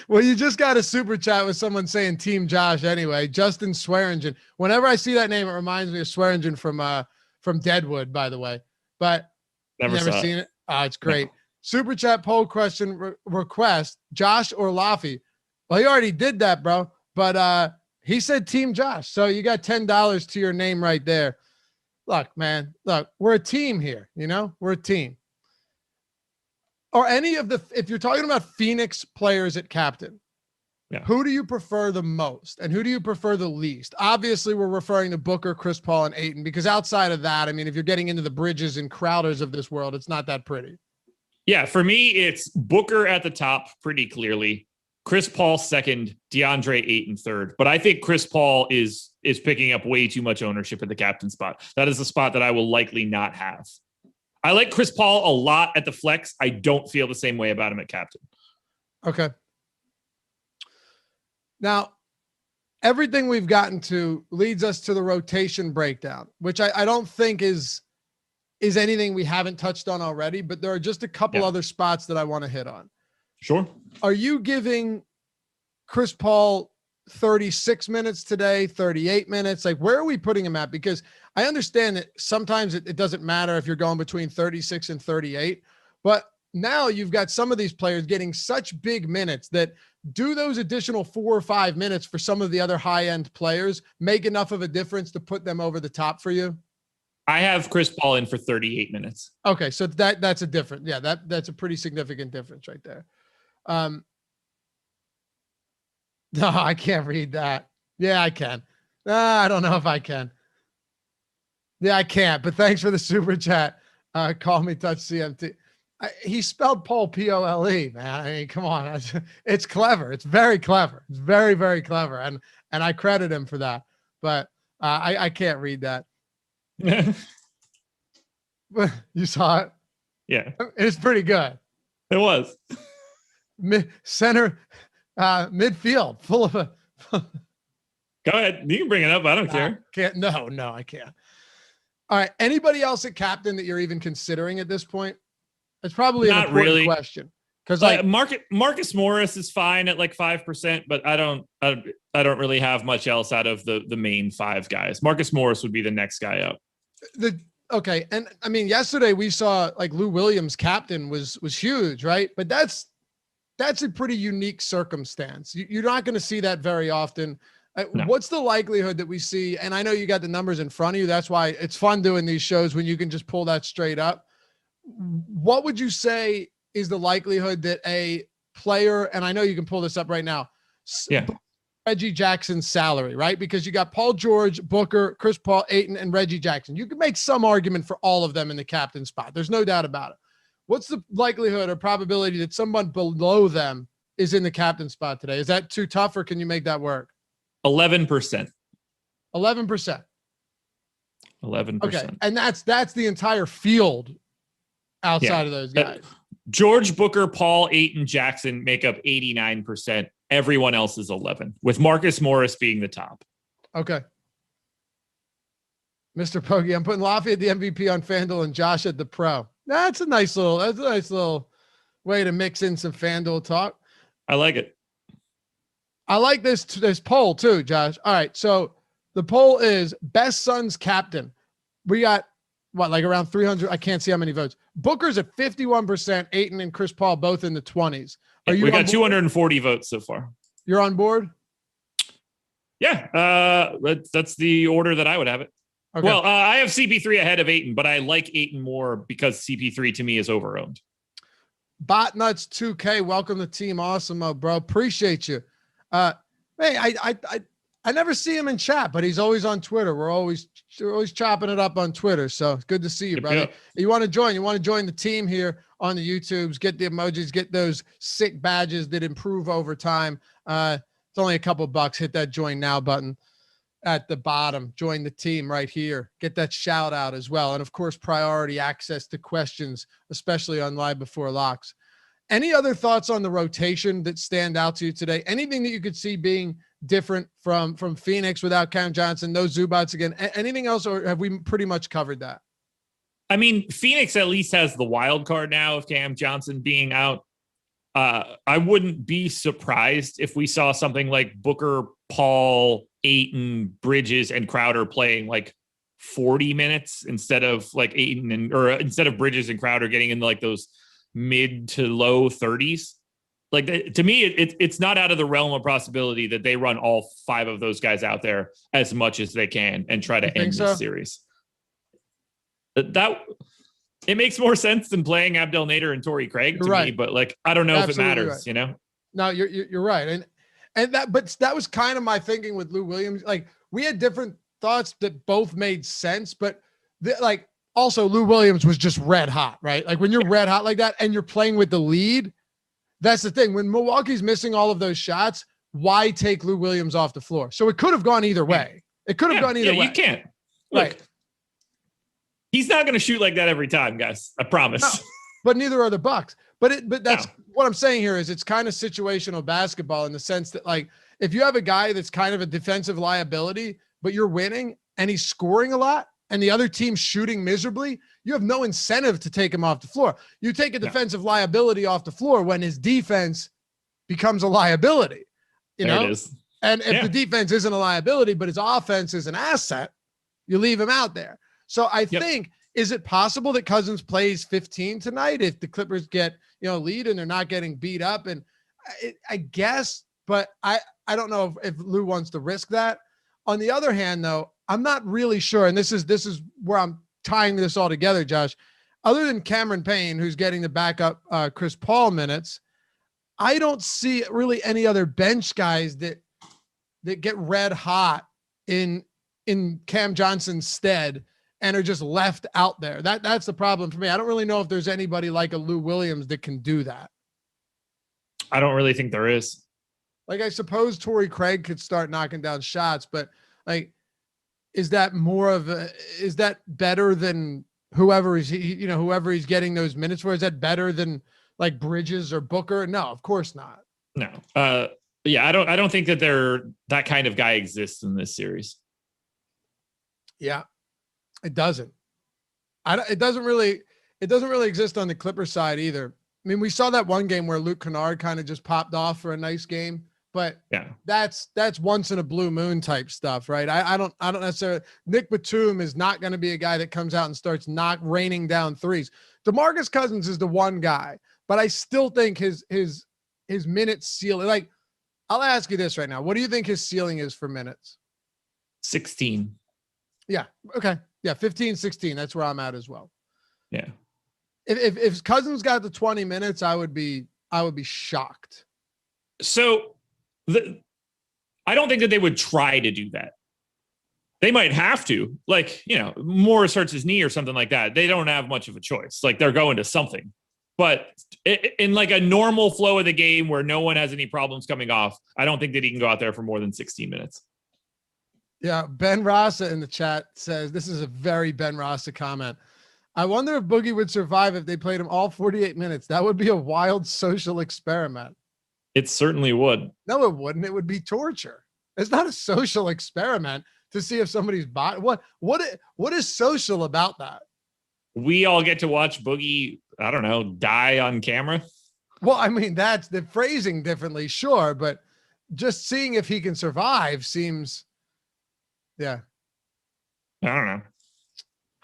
Well, you just got a super chat with someone saying Team Josh anyway. Justin Swearingen. Whenever I see that name, it reminds me of Swearingen from Deadwood, by the way. But never seen it. Oh, it's great. No. Super chat poll question request, Josh or Laffy? Well, he already did that, bro. But he said Team Josh. So you got $10 to your name right there. Look, man, we're a team here, we're a team. Or any of if you're talking about Phoenix players at captain, who do you prefer the most and who do you prefer the least? Obviously, we're referring to Booker, Chris Paul, and Ayton, because outside of that, I mean, if you're getting into the Bridges and Crowders of this world, it's not that pretty. Yeah, for me, it's Booker at the top pretty clearly. Chris Paul second, DeAndre Ayton third. But I think Chris Paul is picking up way too much ownership at the captain spot. That is a spot that I will likely not have. I like Chris Paul a lot at the flex. I don't feel the same way about him at captain. Okay. Now, everything we've gotten to leads us to the rotation breakdown, which I don't think is anything we haven't touched on already, but there are just a couple other spots that I want to hit on. Sure. Are you giving Chris Paul 36 minutes today, 38 minutes? Like, where are we putting him at? Because I understand that sometimes it doesn't matter if you're going between 36 and 38, but now you've got some of these players getting such big minutes that do those additional 4 or 5 minutes for some of the other high-end players make enough of a difference to put them over the top for you? I have Chris Paul in for 38 minutes. Okay, so that's a different. Yeah, that's a pretty significant difference right there. No, I can't read that. Yeah, I can. I don't know if I can. Yeah, I can't, but thanks for the super chat. Call me touch CMT. He spelled Paul P-O-L-E, man. I mean, come on. It's clever. It's very clever. It's very, very clever. And I credit him for that, but I can't read that. You saw it? Yeah. It's pretty good. It was. Center, midfield, full of a. Go ahead. You can bring it up. I don't care. Can't. No, I can't. All right. Anybody else at captain that you're even considering at this point? It's probably an important question. Because like Marcus Morris is fine at like 5%, but I don't really have much else out of the main 5 guys. Marcus Morris would be the next guy up. Okay. And I mean, yesterday we saw like Lou Williams captain was huge, right? But that's a pretty unique circumstance. You're not going to see that very often. No. What's the likelihood that we see? And I know you got the numbers in front of you. That's why it's fun doing these shows when you can just pull that straight up. What would you say is the likelihood that a player, and I know you can pull this up right now, Reggie Jackson's salary, right? Because you got Paul George, Booker, Chris Paul, Ayton, and Reggie Jackson. You can make some argument for all of them in the captain spot. There's no doubt about it. What's the likelihood or probability that someone below them is in the captain spot today? Is that too tough, or can you make that work? 11%. 11%. 11%. Okay, and that's the entire field outside of those guys. George, Booker, Paul, Ayton, Jackson make up 89%. Everyone else is 11, with Marcus Morris being the top. Okay. Mr. Poggi, I'm putting Lafayette the MVP on FanDuel and Josh at the pro. That's a nice little way to mix in some FanDuel talk. I like it. I like this poll too, Josh. All right. So the poll is best Suns captain. We got like around 300. I can't see how many votes. Booker's at 51%. Ayton and Chris Paul both in the 20s. We got 240 votes so far. You're on board? Yeah. That's the order that I would have it. Okay. Well, I have CP3 ahead of Ayton, but I like Ayton more because CP3 to me is overowned. Botnuts 2K, welcome to Team Awesemo, bro. Appreciate you. Hey, I never see him in chat, but he's always on Twitter. We're always chopping it up on Twitter. So it's good to see you, brother. You want to join the team here on the YouTubes, get the emojis, get those sick badges that improve over time. It's only a couple bucks. Hit that join now button at the bottom. Join the team right here. Get that shout out as well. And of course, priority access to questions, especially on Live Before Locks. Any other thoughts on the rotation that stand out to you today? Anything that you could see being different from Phoenix without Cam Johnson, no Zubats again? Anything else, or have we pretty much covered that? I mean, Phoenix at least has the wild card now of Cam Johnson being out. I wouldn't be surprised if we saw something like Booker, Paul, Ayton, Bridges, and Crowder playing like 40 minutes instead of like Ayton or instead of Bridges and Crowder getting into like those mid to low 30s. Like to me, it's not out of the realm of possibility that they run all five of those guys out there as much as they can and try to end this series. That it makes more sense than playing Abdel Nader and Torrey Craig to me, but like I don't know if it matters, you know. No, you're right, and that was kind of my thinking with Lou Williams. Like we had different thoughts that both made sense, but like also Lou Williams was just red hot, right? Like when you're red hot like that and you're playing with the lead, that's the thing. When Milwaukee's missing all of those shots, why take Lou Williams off the floor? So it could have gone either way. It could have gone either way. You can't. Look, right. He's not going to shoot like that every time, guys. I promise. No, but neither are the Bucks. But that's what I'm saying here is it's kind of situational basketball in the sense that like if you have a guy that's kind of a defensive liability, but you're winning and he's scoring a lot and the other team's shooting miserably, you have no incentive to take him off the floor. You take a defensive liability off the floor when his defense becomes a liability. You know? It is. And if the defense isn't a liability, but his offense is an asset, you leave him out there. So I think, is it possible that Cousins plays 15 tonight if the Clippers get, lead and they're not getting beat up? And I guess, but I don't know if Lou wants to risk that. On the other hand, though, I'm not really sure. And this is where I'm tying this all together, Josh. Other than Cameron Payne, who's getting the backup Chris Paul minutes, I don't see really any other bench guys that get red hot in Cam Johnson's stead and are just left out there. That's the problem for me. I don't really know if there's anybody like a Lou Williams that can do that. I don't really think there is. Like, I suppose Torrey Craig could start knocking down shots, but like, is that better than whoever he's getting those minutes for? Is that better than like Bridges or Booker? No, of course not. No. I don't think that that kind of guy exists in this series. Yeah. It doesn't. It doesn't really exist on the Clippers side either. I mean, we saw that one game where Luke Kennard kind of just popped off for a nice game, but that's once in a blue moon type stuff, right? I don't necessarily. Nick Batum is not going to be a guy that comes out and starts raining down threes. DeMarcus Cousins is the one guy, but I still think his minutes ceiling. Like, I'll ask you this right now: what do you think his ceiling is for minutes? 16. Yeah. Okay. Yeah. 15, 16. That's where I'm at as well. Yeah. If Cousins got the 20 minutes, I would be shocked. So I I don't think that they would try to do that. They might have to, like, Morris hurts his knee or something like that. They don't have much of a choice. Like, they're going to something. But in like a normal flow of the game where no one has any problems coming off, I don't think that he can go out there for more than 16 minutes. Yeah, Ben Rasa in the chat says, this is a very Ben Rasa comment. I wonder if Boogie would survive if they played him all 48 minutes. That would be a wild social experiment. It certainly would. No, it wouldn't. It would be torture. It's not a social experiment to see if somebody's bot. What is social about that? We all get to watch Boogie, I don't know, die on camera. Well, I mean, that's the phrasing differently, sure, but just seeing if he can survive seems, yeah. I don't know.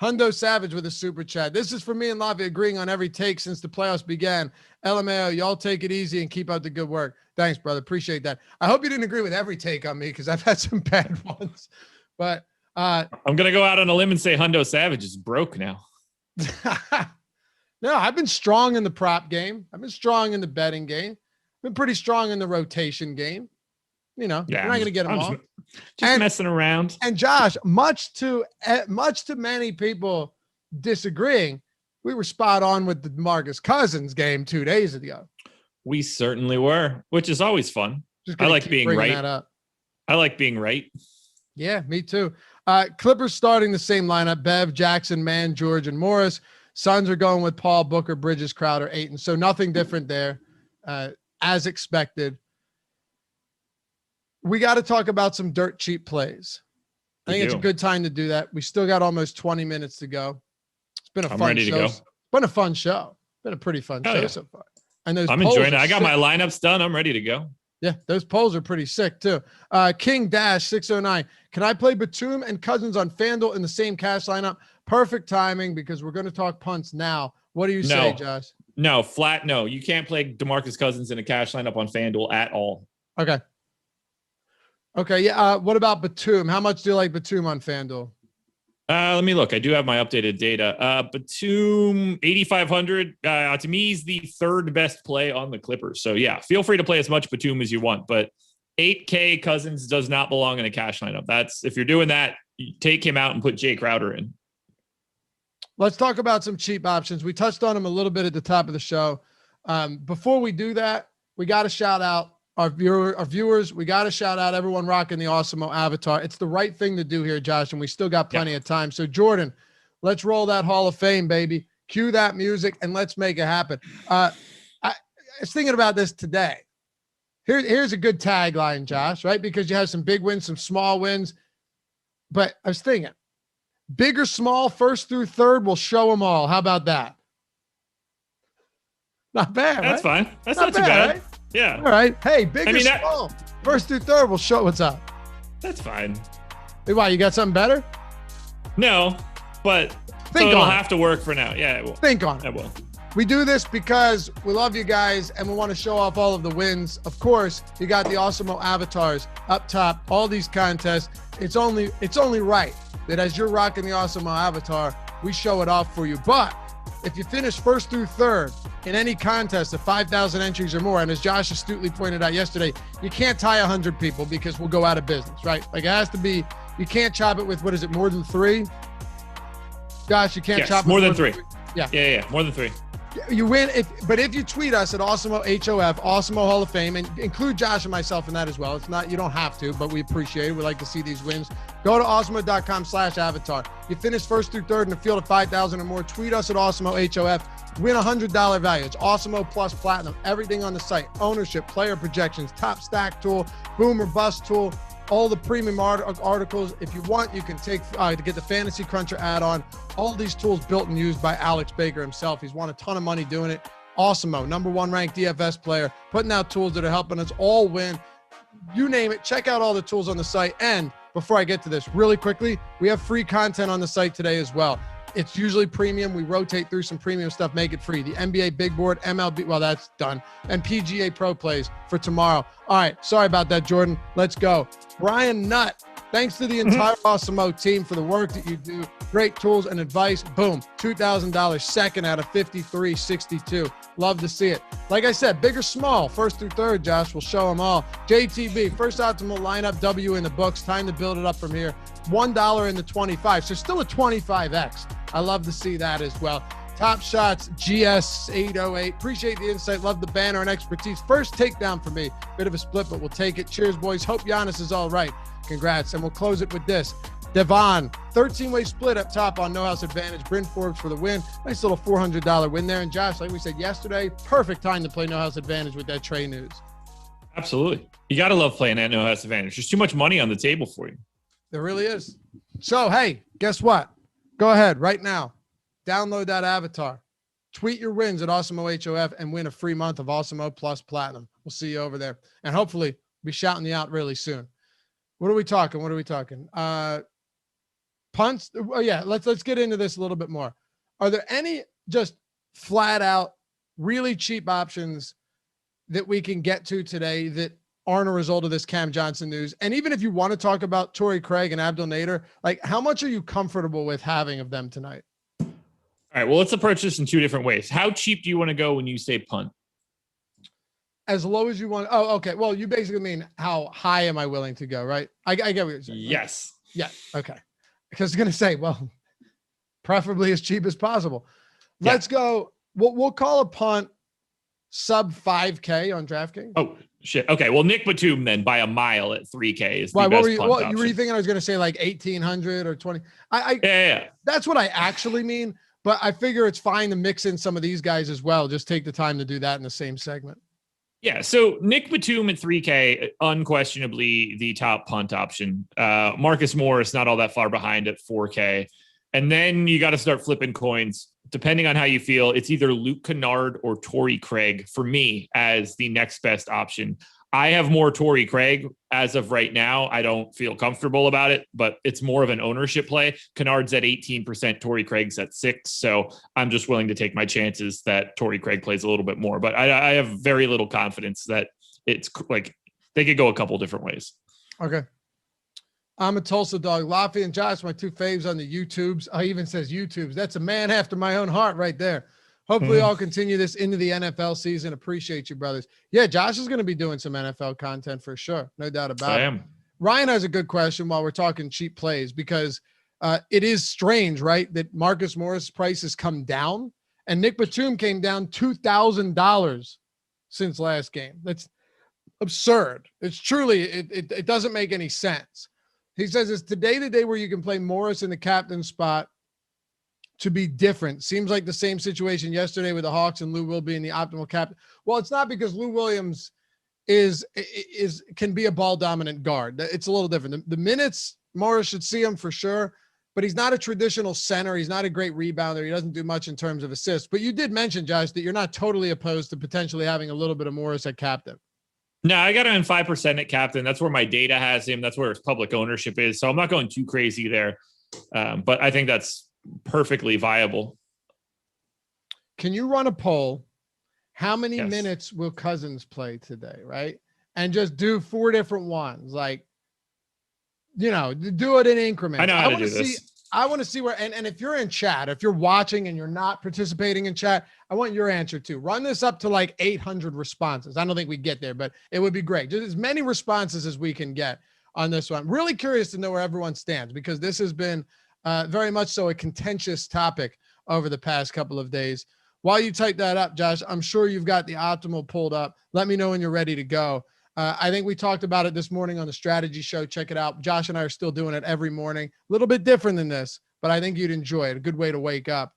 Hundo Savage with a super chat. This is for me and Lavi agreeing on every take since the playoffs began. LMAO, y'all take it easy and keep up the good work. Thanks, brother. Appreciate that. I hope you didn't agree with every take on me because I've had some bad ones. But I'm going to go out on a limb and say Hundo Savage is broke now. No, I've been strong in the prop game. I've been strong in the betting game. I've been pretty strong in the rotation game. You're not going to get them all. Just messing around. And Josh, much to many people disagreeing, we were spot on with the DeMarcus Cousins game 2 days ago. We certainly were, which is always fun. I like being right. I like being right. Yeah, me too. Clippers starting the same lineup: Bev, Jackson, Mann, George, and Morris. Suns are going with Paul, Booker, Bridges, Crowder, Ayton. So nothing different there, as expected. We got to talk about some dirt cheap plays. I think it's a good time to do that. We still got almost 20 minutes to go. It's been a fun show. It's been a fun show. It's been a pretty fun show so far. And those I'm enjoying it. I got my lineups done. I'm ready to go. Yeah, those polls are pretty sick too. King Dash 609. Can I play Batum and Cousins on FanDuel in the same cash lineup? Perfect timing because we're going to talk punts now. What do you say, Josh? No, flat no. You can't play DeMarcus Cousins in a cash lineup on FanDuel at all. Okay. Okay, yeah. What about Batum? How much do you like Batum on FanDuel? Let me look. I do have my updated data. Batum 8,500. To me, he's the third best play on the Clippers. So yeah, feel free to play as much Batum as you want, but 8K Cousins does not belong in a cash lineup. That's if you're doing that, you take him out and put Jay Crowder in. Let's talk about some cheap options. We touched on them a little bit at the top of the show. Before we do that, we got to shout out our viewers. We got to shout out everyone rocking the Awesemo avatar. It's the right thing to do here, Josh, and we still got plenty of time. So Jordan, let's roll that Hall of Fame, baby. Cue that music and let's make it happen. I was thinking about this today. Here's a good tagline, Josh, right? Because you have some big wins, some small wins. But I was thinking, big or small, first through third, we'll show them all. How about that? Not bad, That's right? fine. That's not too bad. Right? Yeah. All right. Hey, big or small, first through third, we'll show what's up. That's fine. Hey, why, you got something better? No, but it'll have to work for now. Yeah, it will. Think on it. I will. We do this because we love you guys and we want to show off all of the wins. Of course, you got the Awesemo avatars up top, all these contests. It's only right that as you're rocking the Awesemo avatar, we show it off for you. But if you finish first through third in any contest of 5,000 entries or more, and as Josh astutely pointed out yesterday, you can't tie 100 people because we'll go out of business, right? Like it has to be, you can't chop it with, what is it, more than 3? Josh, you can't chop it more than 3. Yeah, more than 3. You win but if you tweet us at Awesemo HOF, Awesemo Hall of Fame, and include Josh and myself in that as well. It's not, you don't have to, but we appreciate it. We like to see these wins. Go to awesemo.com/avatar. You finish first through third in a field of 5,000 or more. Tweet us at Awesemo HOF. Win $100 value. It's Awesemo plus platinum. Everything on the site: ownership, player projections, top stack tool, boom or bust tool. All the premium articles. If you want, you can take to get the Fantasy Cruncher add-on. All these tools built and used by Alex Baker himself. He's won a ton of money doing it. Awesemo, #1 ranked DFS player, putting out tools that are helping us all win. You name it. Check out all the tools on the site. And before I get to this, really quickly, we have free content on the site today as well. It's usually premium. We rotate through some premium stuff, make it free. The NBA Big Board, MLB, well, that's done. And PGA Pro plays for tomorrow. All right, sorry about that, Jordan. Let's go. Brian Nutt Thanks to the entire Awesemo team for the work that you do. Great tools and advice. Boom. $2,000 second out of 53.62. Love to see it. Like I said, big or small, first through third, Josh, we'll show them all. JTB, first optimal lineup, W in the books. Time to build it up from here. $1 in the 25. So still a 25X. I love to see that as well. Top Shots, GS808. Appreciate the insight. Love the banner and expertise. First takedown for me. Bit of a split, but we'll take it. Cheers, boys. Hope Giannis is all right. Congrats. And we'll close it with this. Devon, 13-way split up top on No House Advantage. Bryn Forbes for the win. Nice little $400 win there. And Josh, like we said yesterday, perfect time to play No House Advantage with that Trey news. Absolutely. You got to love playing at No House Advantage. There's too much money on the table for you. There really is. So, hey, guess what? Go ahead right now. Download that avatar. Tweet your wins at Awesemo HOF and win a free month of Awesemo Plus Platinum. We'll see you over there. And hopefully be shouting you out really soon. What are we talking? Punts? Oh, yeah, let's get into this a little bit more. Are there any just flat out, really cheap options that we can get to today that aren't a result of this Cam Johnson news? And even if you want to talk about Torrey Craig and Abdel Nader, like how much are you comfortable with having of them tonight? All right, well, let's approach this in two different ways. How cheap do you want to go when you say punt? As low as you want. Oh, okay. Well, you basically mean how high am I willing to go, right? I get what you're saying. Yes. Yeah. Okay. Because I was going to say, well, preferably as cheap as possible. Let's go. We'll call a punt sub 5K on DraftKings. Oh, shit. Okay. Well, Nick Batum then by a mile at 3K is the Why, best what punt option. You were thinking I was going to say like 1,800 or 20? Yeah. That's what I actually mean. But I figure it's fine to mix in some of these guys as well. Just take the time to do that in the same segment. Yeah, so Nick Batum at 3K, unquestionably the top punt option. Marcus Morris, not all that far behind at 4K. And then you got to start flipping coins. Depending on how you feel, it's either Luke Kennard or Torrey Craig for me as the next best option. I have more Torrey Craig as of right now. I don't feel comfortable about it, but it's more of an ownership play. Kennard's at 18%, Torrey Craig's at 6%. So I'm just willing to take my chances that Torrey Craig plays a little bit more. But I have very little confidence that it's like they could go a couple different ways. Okay. I'm a Tulsa dog. Laffy and Josh, my two faves on the YouTubes. I even says YouTubes. That's a man after my own heart right there. Hopefully I'll continue this into the NFL season. Appreciate you, brothers. Yeah, Josh is going to be doing some NFL content for sure. No doubt about it. Ryan has a good question while we're talking cheap plays, because it is strange, right, that Marcus Morris' price has come down and Nick Batum came down $2,000 since last game. That's absurd. It's truly, it doesn't make any sense. He says, is today the day where you can play Morris in the captain spot to be different? Seems like the same situation yesterday with the Hawks and Lou Will being the optimal captain. Well, it's not, because Lou Williams can be a ball dominant guard. It's a little different. The minutes, Morris should see him for sure, but he's not a traditional center. He's not a great rebounder. He doesn't do much in terms of assists. But you did mention, Josh, that you're not totally opposed to potentially having a little bit of Morris at captain. No, I got him in 5% at captain. That's where my data has him. That's where his public ownership is. So I'm not going too crazy there. But I think that's perfectly viable. Can you run a poll? How many minutes will Cousins play today? Right. And just do 4 different ones. Like, you know, do it in increments. I know how to do this. I want to see where, and if you're in chat, if you're watching and you're not participating in chat, I want your answer too. Run this up to like 800 responses. I don't think we get there, but it would be great. Just as many responses as we can get on this one. Really curious to know where everyone stands, because this has been very much so a contentious topic over the past couple of days. While you type that up, Josh, I'm sure you've got the optimal pulled up. Let me know when you're ready to go. I think we talked about it this morning on the strategy show. Check it out. Josh and I are still doing it every morning. A little bit different than this, but I think you'd enjoy it. A good way to wake up.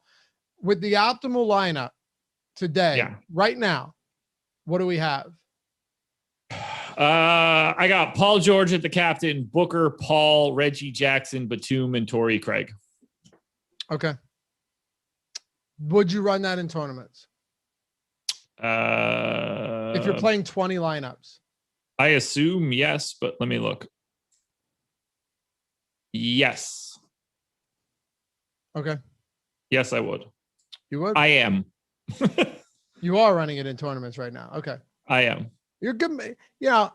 With the optimal lineup today, right now, what do we have? I got Paul George at the captain, Booker, Paul, Reggie Jackson, Batum, and Torrey Craig. Okay. Would you run that in tournaments? If you're playing 20 lineups. I assume yes, but let me look. Yes. Okay. Yes, I would. You would? I am. You are running it in tournaments right now. Okay. I am. You're good. You know,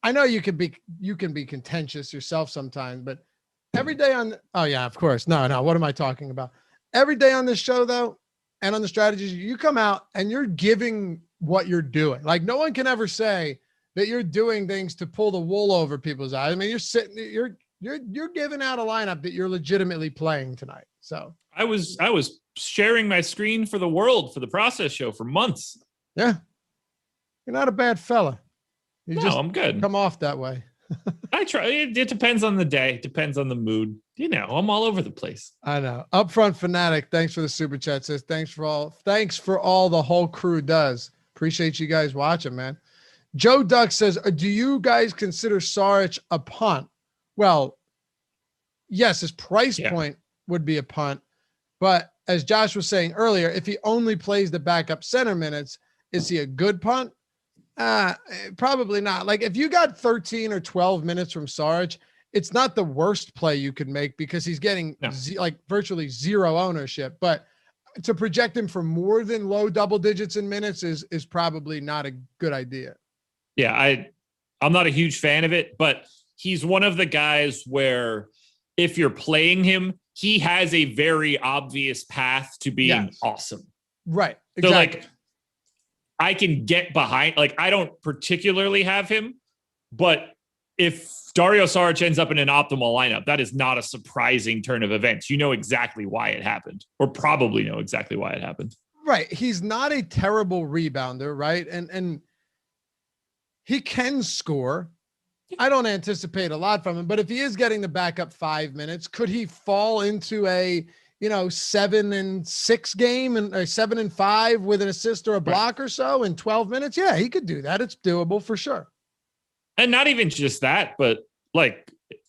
I know you can be contentious yourself sometimes, but every day on, oh yeah, of course. No, what am I talking about? Every day on this show though, and on the strategies, you come out and you're giving what you're doing. Like no one can ever say that you're doing things to pull the wool over people's eyes. I mean, you're giving out a lineup that you're legitimately playing tonight. So I was sharing my screen for the world for the process show for months. Yeah. You're not a bad fella. I'm good. Come off that way. I try. It depends on the day. Depends on the mood. I'm all over the place. I know. Upfront Fanatic, thanks for the super chat. Says thanks for all the whole crew does. Appreciate you guys watching, man. Joe Duck says, do you guys consider Saric a punt? Well, yes, his price point would be a punt. But as Josh was saying earlier, if he only plays the backup center minutes, is he a good punt? Probably not. Like if you got 13 or 12 minutes from Saric, it's not the worst play you could make because he's getting virtually zero ownership. But to project him for more than low double digits in minutes is probably not a good idea. Yeah, I'm not a huge fan of it, but he's one of the guys where if you're playing him, he has a very obvious path to being awesome. Right. Exactly. So I can get behind, I don't particularly have him, but if Dario Saric ends up in an optimal lineup, that is not a surprising turn of events. You know exactly why it happened, or probably know exactly why it happened. Right. He's not a terrible rebounder, right? And he can score. I don't anticipate a lot from him, but if he is getting the backup 5 minutes, could he fall into a 7-6 game and 7-5 with an assist or a block or so in 12 minutes? Yeah, he could do that. It's doable for sure. And not even just that, but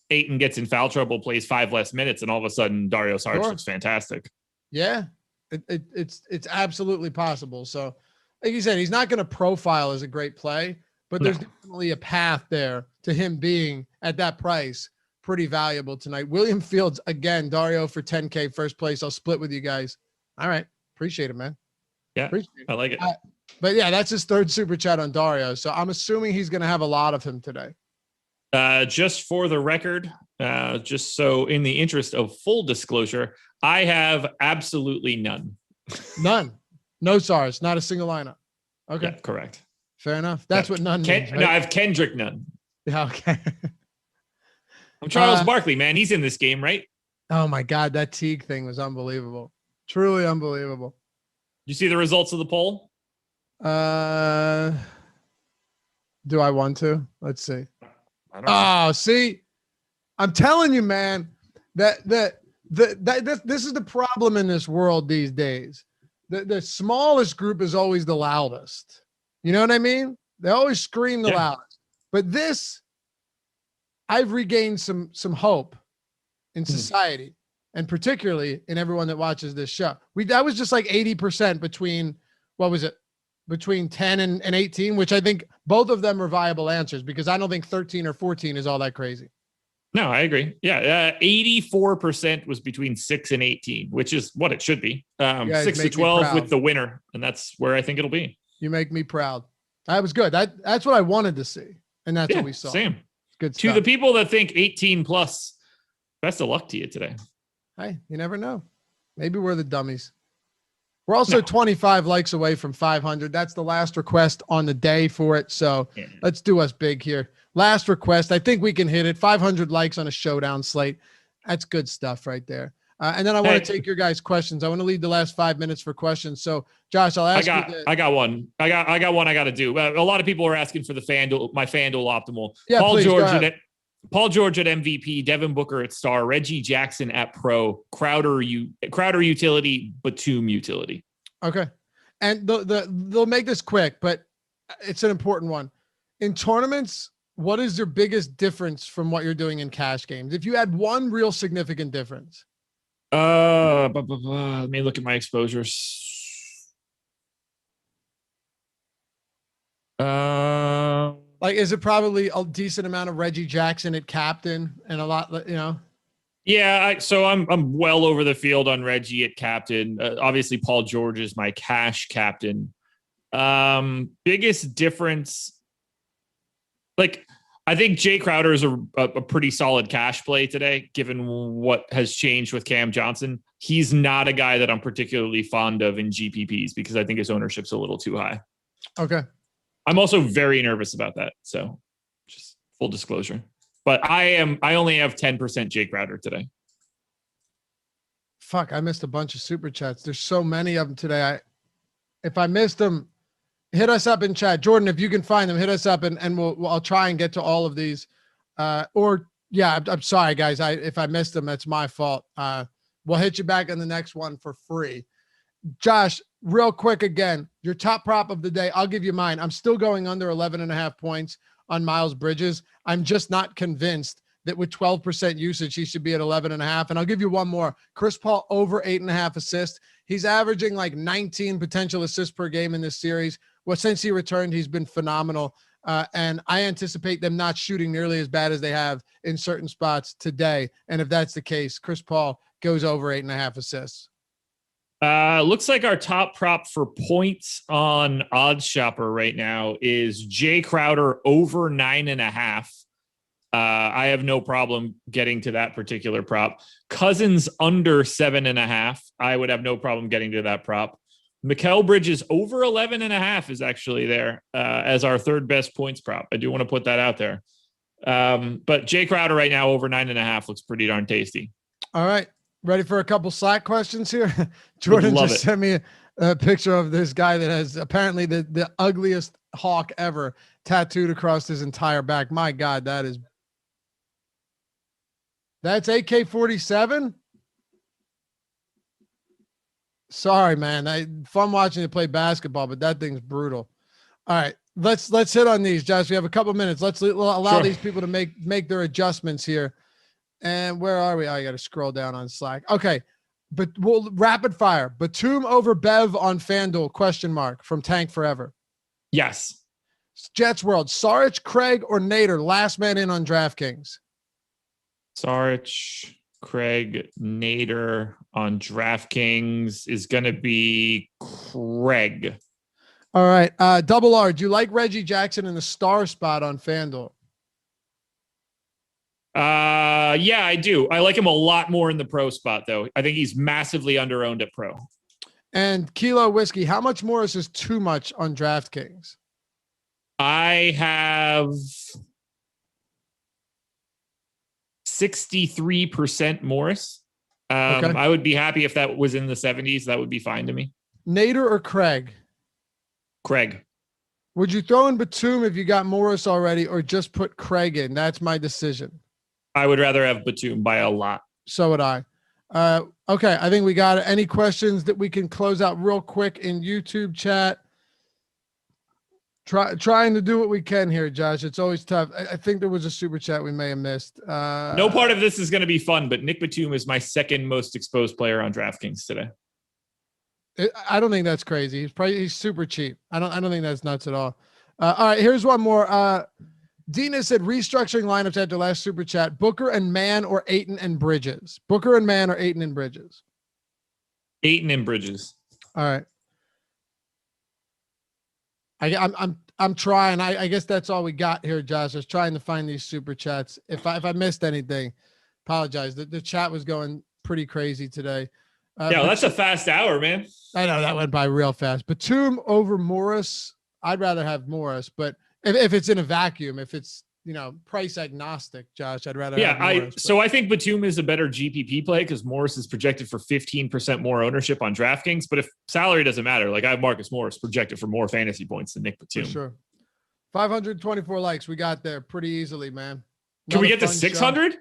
Ayton gets in foul trouble, plays 5 less minutes, and all of a sudden Dario Saric looks fantastic. Yeah, it's absolutely possible. So, like you said, he's not going to profile as a great play, but there's definitely a path there to him being at that price pretty valuable tonight. William Fields, again, Dario for 10K, first place. I'll split with you guys. All right. Appreciate it, man. Yeah, I like it. But yeah, that's his third super chat on Dario. So I'm assuming he's going to have a lot of him today. Just for the record, just so in the interest of full disclosure, I have absolutely none. None. No SARS, not a single lineup. Okay. Yeah, correct. Fair enough. That's what none means, right? No, I have Kendrick none. Yeah, okay. I'm Charles Barkley, man. He's in this game, right? Oh my God, that Teague thing was unbelievable. Truly unbelievable. You see the results of the poll? Do I want to? Let's see. I don't know. See, I'm telling you, man, that this is the problem in this world these days. The smallest group is always the loudest. You know what I mean? They always scream the loudest. But this, I've regained some hope in society, and particularly in everyone that watches this show. That was just like 80% between, what was it? Between 10 and 18, which I think both of them are viable answers because I don't think 13 or 14 is all that crazy. No, I agree. Yeah. 84% was between 6 and 18, which is what it should be. 6 to 12 with the winner. And that's where I think it'll be. You make me proud. That was good. That's what I wanted to see. And that's what we saw. Same. Good stuff. To the people that think 18 plus, best of luck to you today. Hey, you never know. Maybe we're the dummies. We're also 25 likes away from 500. That's the last request on the day for it. So let's do us big here. Last request. I think we can hit it. 500 likes on a showdown slate. That's good stuff right there. And then I want to take your guys' questions. I want to leave the last 5 minutes for questions. So Josh, I'll ask you. I got one. I got one I got to do. A lot of people are asking for my FanDuel optimal. Yeah, Paul George at MVP, Devin Booker at star, Reggie Jackson at pro, Crowder utility, Batum utility. Okay. And they'll make this quick, but it's an important one. In tournaments, what is your biggest difference from what you're doing in cash games? If you had one real significant difference. Let me look at my exposures. Is it probably a decent amount of Reggie Jackson at captain and a lot, Yeah, so I'm well over the field on Reggie at captain. Obviously, Paul George is my cash captain. Biggest difference, I think Jay Crowder is a pretty solid cash play today, given what has changed with Cam Johnson. He's not a guy that I'm particularly fond of in GPPs because I think his ownership's a little too high. Okay. I'm also very nervous about that. So just full disclosure. But I only have 10% Jay Crowder today. Fuck, I missed a bunch of super chats. There's so many of them today. If I missed them, hit us up in chat. Jordan, if you can find them, hit us up and I'll try and get to all of these. I'm sorry, guys. If I missed them, that's my fault. We'll hit you back on the next one for free. Josh, real quick again, your top prop of the day. I'll give you mine. I'm still going under 11.5 points on Miles Bridges. I'm just not convinced that with 12% usage, he should be at 11.5. And I'll give you one more. Chris Paul over 8.5 assists. He's averaging like 19 potential assists per game in this series. Well, since he returned, he's been phenomenal. And I anticipate them not shooting nearly as bad as they have in certain spots today. And if that's the case, Chris Paul goes over 8.5 assists. Looks like our top prop for points on Odds Shopper right now is Jay Crowder over 9.5. I have no problem getting to that particular prop. Cousins under 7.5. I would have no problem getting to that prop. Mikal Bridges over 11.5 is actually there as our third best points prop. I do want to put that out there. But Jay Crowder right now over 9.5 looks pretty darn tasty. All right. Ready for a couple Slack questions here? Jordan just sent me a picture of this guy that has apparently the ugliest hawk ever tattooed across his entire back. My God, that's AK-47. Sorry, man. Fun watching you play basketball, but that thing's brutal. All right, let's hit on these, Josh. We have a couple minutes. Let's allow these people to make their adjustments here. And where are we? Oh, I got to scroll down on Slack. Okay, but we'll rapid fire. Batum over Bev on FanDuel ? From Tank Forever. Yes. Jets World. Saric, Craig, or Nader? Last man in on DraftKings. Saric, Craig, Nader on DraftKings is going to be Craig. All right. Double R. Do you like Reggie Jackson in the star spot on FanDuel? Yeah, I do. I like him a lot more in the pro spot, though. I think he's massively underowned at pro. And Kilo Whiskey, how much Morris is too much on DraftKings? I have 63% Morris. Okay. I would be happy if that was in the 70s. That would be fine to me. Nader or Craig? Craig. Would you throw in Batum if you got Morris already, or just put Craig in? That's my decision. I would rather have Batum by a lot. So would I. Okay, I think we got it. Any questions that we can close out real quick in YouTube chat? Trying to do what we can here, Josh. It's always tough. I think there was a super chat we may have missed. No part of this is going to be fun, but Nick Batum is my second most exposed player on DraftKings today. I don't think that's crazy. He's super cheap. I don't think that's nuts at all. All right, here's one more. Dina said restructuring lineups after last super chat. Booker and Mann or Ayton and Bridges? Booker and Mann or Ayton and Bridges? Ayton and Bridges. All right. I'm trying. I guess that's all we got here, Josh. I was trying to find these super chats. If I missed anything, apologize. The chat was going pretty crazy today. That's a fast hour, man. I know that went by real fast. Batum over Morris. I'd rather have Morris, but if it's in a vacuum, if it's, price agnostic, Josh, I'd rather have Morris. So I think Batum is a better GPP play because Morris is projected for 15% more ownership on DraftKings. But if salary doesn't matter, like I have Marcus Morris projected for more fantasy points than Nick Batum. For sure. 524 likes. We got there pretty easily, man. Can we get to 600?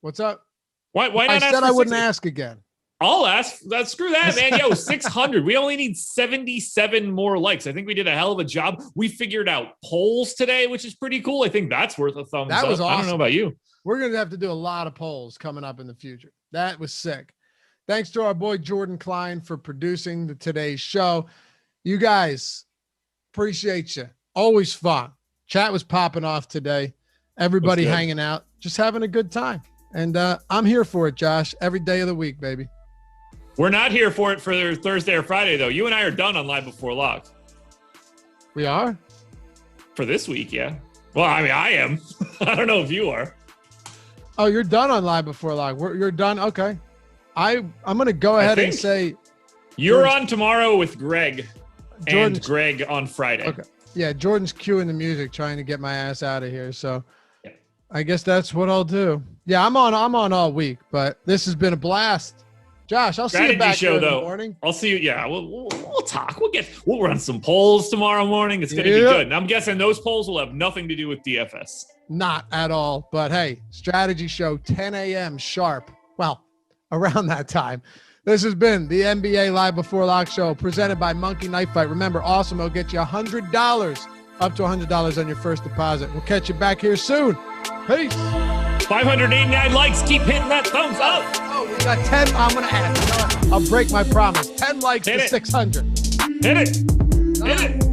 What's up? Why not? I said I wouldn't ask again. I'll ask. Screw that, man. 600. We only need 77 more likes. I think we did a hell of a job. We figured out polls today, which is pretty cool. I think that's worth a thumbs up. That was awesome. I don't know about you. We're going to have to do a lot of polls coming up in the future. That was sick. Thanks to our boy Jordan Klein for producing today's show. You guys, appreciate you. Always fun. Chat was popping off today. Everybody hanging out, just having a good time. And I'm here for it, Josh. Every day of the week, baby. We're not here for it for Thursday or Friday, though. You and I are done on Live Before Lock. We are? For this week, yeah. Well, I mean, I am. I don't know if you are. Oh, you're done on Live Before Lock. You're done. Okay. I'm going to go ahead and say you're on tomorrow with Greg Jordan's, and Greg on Friday. Okay. Yeah, Jordan's cueing the music, trying to get my ass out of here. So I guess that's what I'll do. Yeah, I'm on all week, but this has been a blast. Josh, I'll see you back show, in the though. morning. I'll see you. Yeah, we'll talk. We'll run some polls tomorrow morning. It's going to be good. And I'm guessing those polls will have nothing to do with DFS. Not at all. But hey, strategy show 10 a.m. sharp. Well, around that time. This has been the NBA Live Before Lock show presented by Monkey Knife Fight. Remember, Awesemo will get you $100, up to $100 on your first deposit. We'll catch you back here soon. Peace. 589 likes. Keep hitting that thumbs up. Oh, we got 10. I'm going to add. You know what? I'll break my promise. 10 likes to 600. Hit it. Hit it.